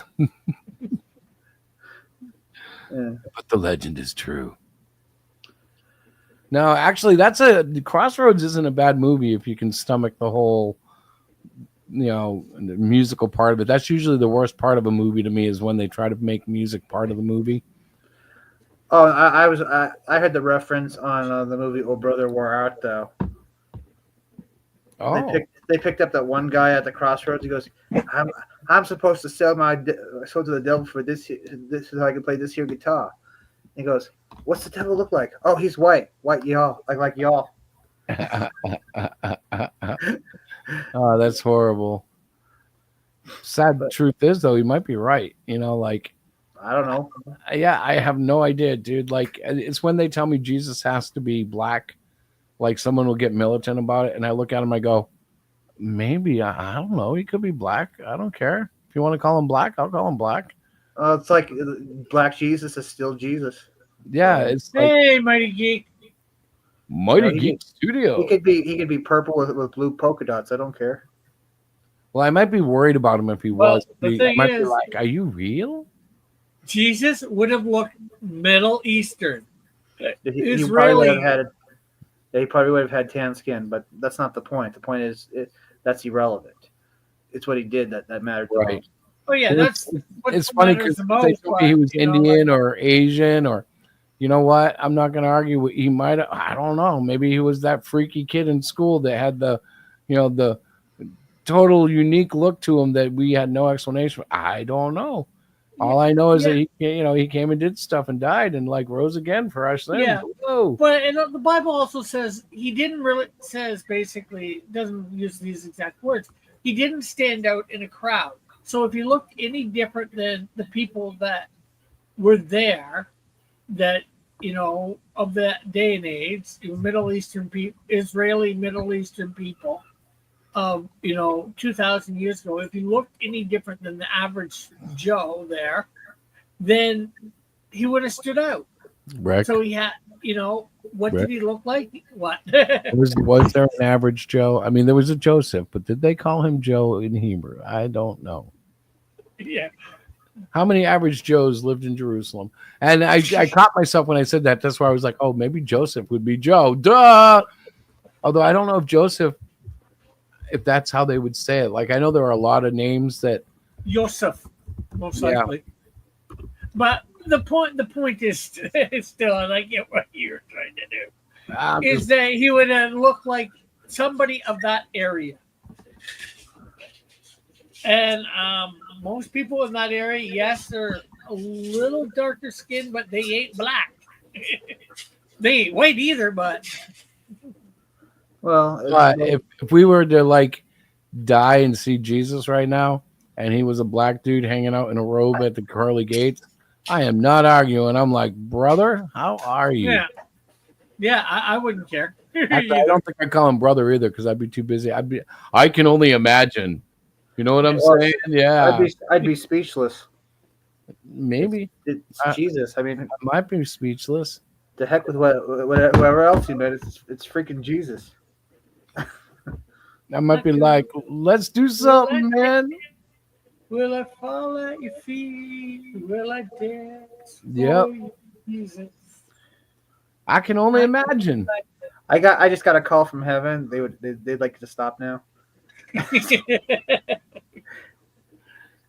Yeah. but the legend is true. No, actually, Crossroads isn't a bad movie if you can stomach the whole, the musical part of it. That's usually the worst part of a movie to me, is when they try to make music part of the movie. Oh, I heard the reference on the movie Oh Brother Where Art Thou. Oh, They picked up that one guy at the crossroads. He goes, I'm supposed to sell my soul to the devil for this so I can play this here guitar. He goes, what's the devil look like? Oh, he's white y'all, like y'all. oh, that's horrible. Sad truth is, though, he might be right. I don't know. Yeah, I have no idea, dude. Like, it's when they tell me Jesus has to be black, like someone will get militant about it, and I look at him, I go, maybe, I don't know, he could be black. I don't care. If you want to call him black, I'll call him black. It's like Black Jesus is still Jesus. Yeah, it's like hey, Mighty Geek. Mighty he Geek Studio. He could be purple with blue polka dots. I don't care. Well, I might be worried about him if he Well, was. the I thing might be is- like, are you real? Jesus would have looked Middle Eastern. He Israeli. probably would have had. He probably would have had tan skin, but that's not the point. The point is that's irrelevant. It's what he did that mattered. the Right. most. Oh yeah, And that's It's funny because they told me he was Indian or Asian, or you know what? I'm not going to argue. He might have. I don't know. Maybe he was that freaky kid in school that had the total unique look to him that we had no explanation for. I don't know. All I know is that he came and did stuff and died and like rose again for our sins. Yeah. Whoa. But the Bible also says he didn't really basically doesn't use these exact words. He didn't stand out in a crowd. So if you look any different than the people that were there, that of that day and age, Middle Eastern people, Israeli Middle Eastern people, of 2,000 years ago, if you looked any different than the average Joe there, then he would have stood out. Rick, So he had, what Rick? did he look like? What? was there an average Joe? I mean, there was a Joseph, but did they call him Joe in Hebrew? I don't know. Yeah. How many average Joes lived in Jerusalem? And I caught myself when I said that. That's why I was like, oh, maybe Joseph would be Joe. Duh. Although I don't know if Joseph, if that's how they would say it. Like, I know there are a lot of names that. Joseph, most Yeah. likely. But the point is still, and I get what you're trying to do, I'm is just- that he would look like somebody of that area. And most people in that area, yes, they're a little darker skinned, but they ain't black. They ain't white either, but Well, it's, if we were to like die and see Jesus right now, and he was a black dude hanging out in a robe at the Pearly Gates, I am not arguing. I'm like, brother, how are you? yeah, I wouldn't care. I don't think I'd call him brother either because I'd be too busy. I can only imagine. You know what I'm Well, saying? Yeah, I'd be speechless. maybe. It's Jesus. I mean, I might be speechless. the heck with whoever else you met. It's freaking Jesus. I might be like, let's do something, man. Will I fall at your feet? Will I dance? Yep. for you, Jesus? I can only imagine. I just got a call from heaven. They'd like to stop now.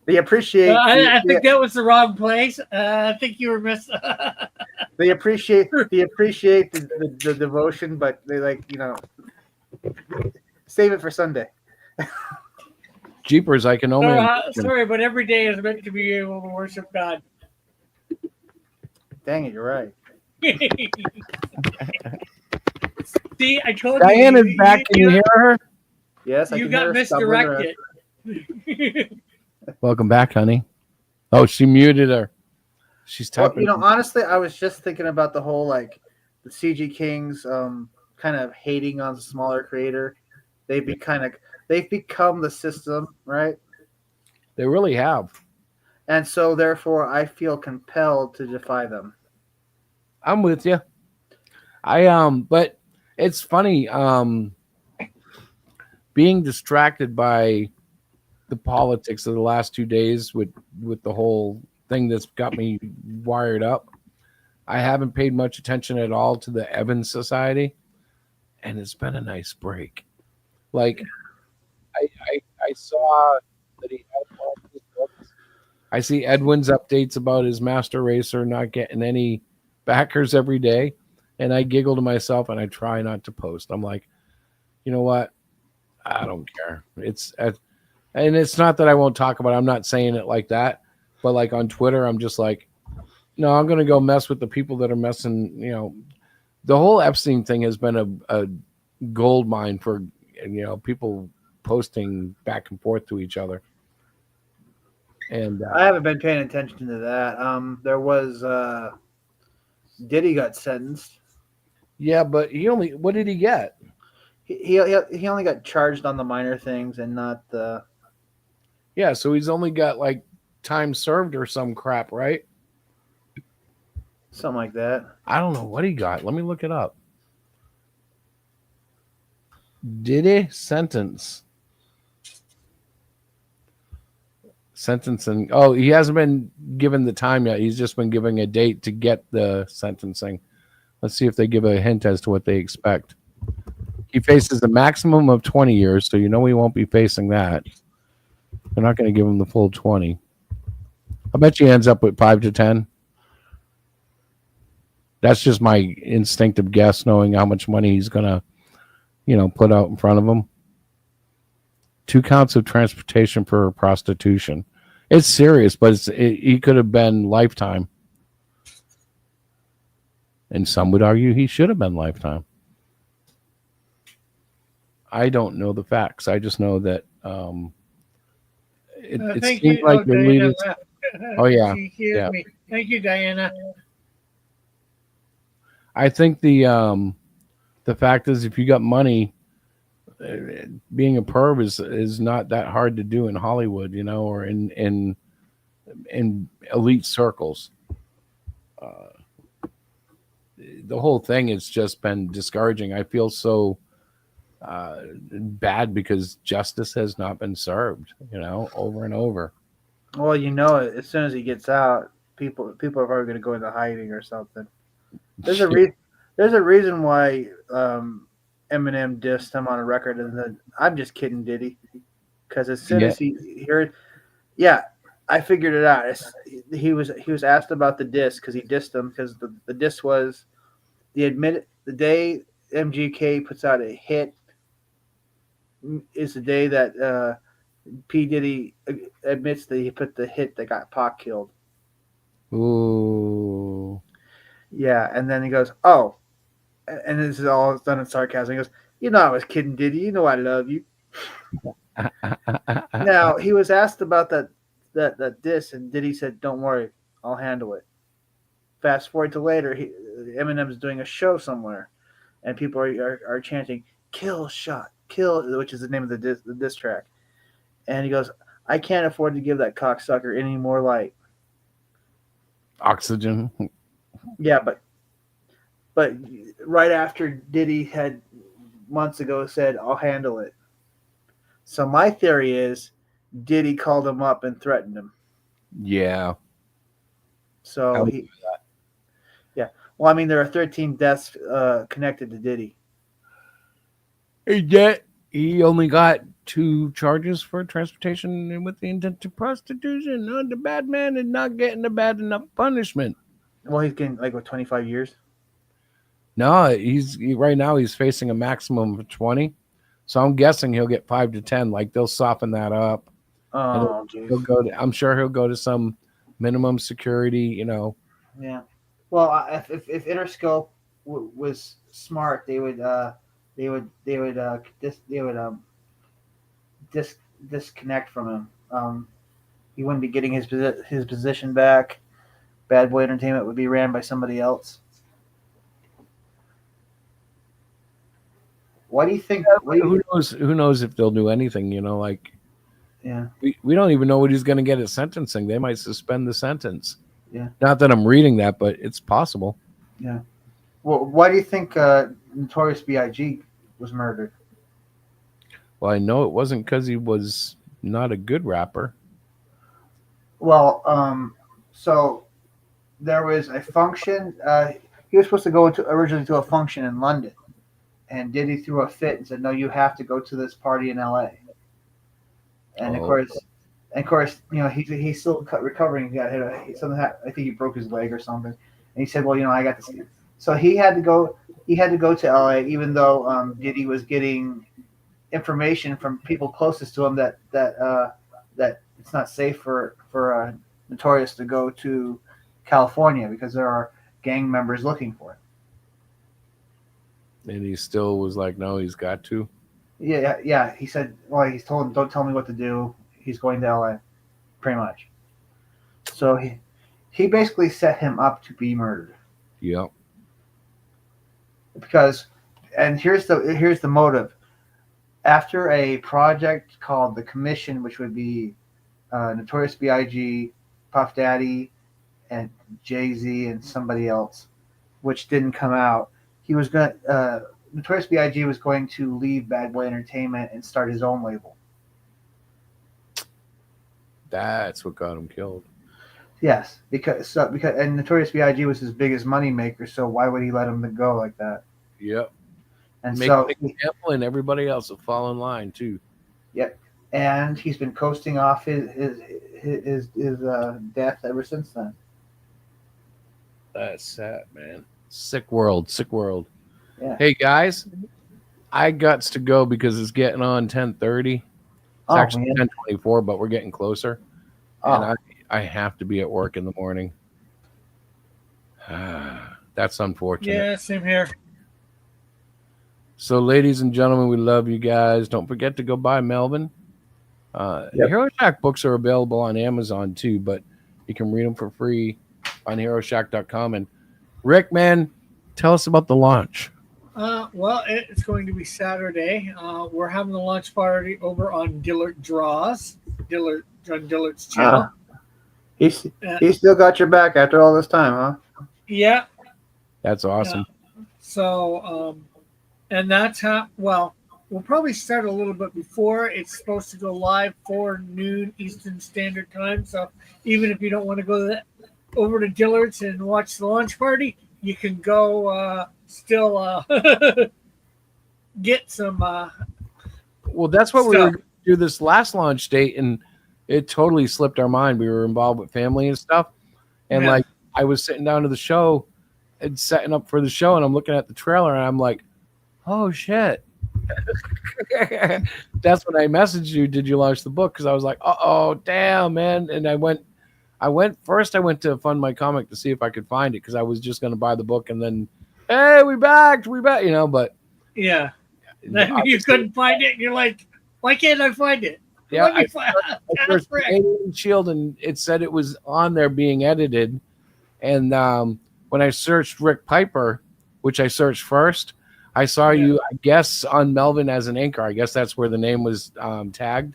They appreciate. I think that was the wrong place. I think you were missing. They appreciate the devotion, but they save it for Sunday. Jeepers, I can only imagine. Sorry, but every day is meant to be able to worship God. Dang it, you're right. See, I told Diana's you. back. Can you hear her? Yes, I You can got hear her. Stop with misdirected. Welcome back, honey. Oh, she muted her. She's Well, typing. honestly, I was just thinking about the whole the CG Kings kind of hating on the smaller creator. They've become the system, right? They really have. And so therefore I feel compelled to defy them. I'm with you. But it's funny, being distracted by the politics of the last 2 days with the whole thing that's got me wired up. I haven't paid much attention at all to the Evans Society, and it's been a nice break. Like, I saw that he had all these books. I see Edwin's updates about his Master Racer not getting any backers every day, and I giggle to myself, and I try not to post. I'm like, you know what? I don't care. And it's not that I won't talk about it. I'm not saying it like that, but like on Twitter, I'm just like, no, I'm going to go mess with the people that are messing. The whole Epstein thing has been a gold mine for people posting back and forth to each other. And I haven't been paying attention to that. There was Diddy got sentenced. Yeah, but what did he get? He only got charged on the minor things and not the. Yeah, so he's only got like time served or some crap, right? Something like that. I don't know what he got. Let me look it up. Diddy sentencing. Oh, he hasn't been given the time yet. He's just been giving a date to get the sentencing. Let's see if they give a hint as to what they expect. He faces a maximum of 20 years, so he won't be facing that. They're not going to give him the full 20. I bet he ends up with 5 to 10. That's just my instinctive guess, knowing how much money he's going to, put out in front of him. 2 counts of transportation for prostitution. It's serious, but he could have been lifetime. And some would argue he should have been lifetime. I don't know the facts. I just know that it seems like the leaders. Oh, yeah. She hears Yeah. me. Thank you, Diana. I think the fact is, if you got money, being a perv is not that hard to do in Hollywood, or in elite circles. The whole thing has just been discouraging. I feel so bad because justice has not been served, over and over. Well, as soon as he gets out, people are probably going to go into hiding or something. There's a reason why Eminem dissed him on a record, and then I'm just kidding, Diddy, because as soon as he heard, I figured it out. He was asked about the disc because he dissed him because the disc was the day MGK puts out a hit is the day that P Diddy admits that he put the hit that got Pac killed. Ooh. Yeah, and then he goes, "Oh," and this is all done in sarcasm. He goes, "You know I was kidding, Diddy. You know I love you." Now he was asked about that diss, and Diddy said, "Don't worry, I'll handle it." Fast forward to later, Eminem's doing a show somewhere, and people are chanting "Kill Shot, Kill," which is the name of the diss track, and he goes, "I can't afford to give that cocksucker any more light." Oxygen. Yeah, but right after Diddy had months ago said, "I'll handle it." So my theory is Diddy called him up and threatened him. Yeah. So yeah. Well, I mean, there are 13 deaths connected to Diddy. Yet he only got 2 charges for transportation with the intent to prostitution. The bad man is not getting a bad enough punishment. Well, he's getting like 25 years. No, right now he's facing a maximum of 20. So I'm guessing he'll get 5 to 10. Like they'll soften that up. Oh, he'll go to, I'm sure he'll go to some minimum security. Yeah. Well, if Interscope was smart, they would disconnect from him. He wouldn't be getting his position back. Bad Boy Entertainment would be ran by somebody else. What do you think? Who knows if they'll do anything? Yeah. We don't even know what he's going to get at sentencing. They might suspend the sentence. Yeah. Not that I'm reading that, but it's possible. Yeah. Well, why do you think Notorious B.I.G. was murdered? Well, I know it wasn't because he was not a good rapper. Well, so there was a function. He was supposed to go originally to a function in London, and Diddy threw a fit and said, "No, you have to go to this party in L.A." And of course, he's still recovering. He got hit. I think he broke his leg or something. And he said, "Well, I got this." So he had to go. He had to go to L.A. even though Diddy was getting information from people closest to him that it's not safe for Notorious to go to California because there are gang members looking for him. And he still was like, "No, he's got to." Yeah. He said, "Well, he's told him, don't tell me what to do. He's going to L.A." Pretty much. So he basically set him up to be murdered. Yep. Because, and here's the motive. After a project called The Commission, which would be Notorious B.I.G., Puff Daddy, and Jay-Z, and somebody else, which didn't come out, Notorious B.I.G. was going to leave Bad Boy Entertainment and start his own label. That's what got him killed. Yes, because and Notorious B.I.G. was his biggest money maker, so why would he let him go like that? Yep. And Make so an example, and everybody else will fall in line too. Yep. And he's been coasting off his death ever since then. That's sad, man. Sick world. Yeah. Hey guys, I got to go because it's getting on 10:30. It's actually 10:24, but we're getting closer. And I have to be at work in the morning. That's unfortunate. Yeah, same here. So, ladies and gentlemen, we love you guys. Don't forget to go buy Melvin. Hero Shack books are available on Amazon too, but you can read them for free on HeroShack.com. And Rick, man, tell us about the launch. Well, it's going to be Saturday. We're having the launch party over on Dillard Draws, John Dillard's channel. He still got your back after all this time, huh? Yeah. That's awesome. So, and that's how, well, we'll probably start a little bit before. It's supposed to go live 4 noon Eastern Standard Time. So even if you don't want to go over to Dillard's and watch the launch party, you can go still get some well, that's what we were going to do this last launch date, and it totally slipped our mind. We were involved with family and stuff. And Yeah. like I was sitting down to the show and setting up for the show, and I'm looking at the trailer and I'm like, oh shit. That's when I messaged you, did you launch the book? Because I was like, oh damn, man. And I went to Fund My Comic to see if I could find it because I was just gonna buy the book and then hey, we back, you know, but Yeah. Then you couldn't find it, and you're like, why can't I find it? Yeah, Let me I find searched Alien Shield and it said it was on there being edited. And when I searched Rick Piper, which I searched first, I saw you, I guess, on Melvin as an anchor. I guess that's where the name was tagged.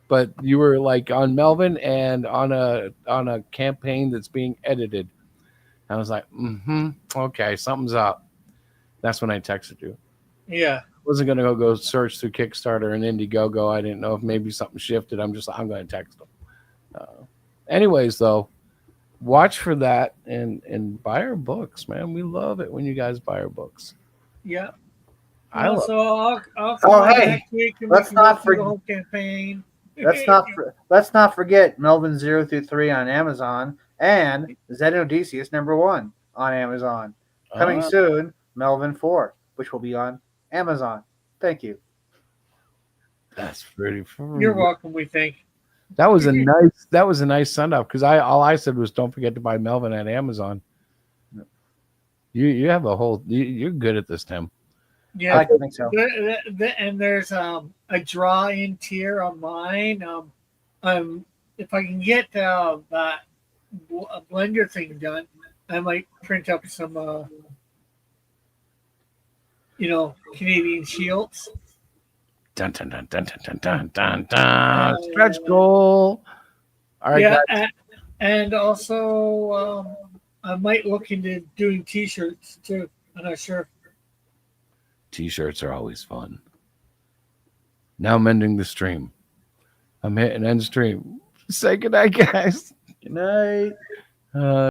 But you were like on Melvin and on a campaign that's being edited. I was like, okay, something's up. That's when I texted you. Yeah. I wasn't gonna go search through Kickstarter and Indiegogo. I didn't know if maybe something shifted. I'm going to text them. Anyways, though, watch for that and buy our books, man. We love it when you guys buy our books. Yeah. I love. So I'll Oh, come hey, next week and let's we can not go through the forget- whole campaign. Let's not forget Melvin 0 through 3 on Amazon and Zen Odysseus #1 on Amazon. Coming soon, Melvin 4, which will be on Amazon. Thank you. That's pretty. You're welcome. We think That was a nice send off because all I said was don't forget to buy Melvin at Amazon. You have a whole. You're good at this, Tim. Yeah, I think so. And there's a draw in tier on mine. If I can get that a blender thing done, I might print up some Canadian shields. Dun dun dun dun dun dun dun dun. Stretch goal. All right, Yeah, guys. and also I might look into doing T-shirts too. I'm not sure. T-shirts are always fun. Now I'm ending the stream. I'm hitting end stream. Say goodnight, guys. Good night.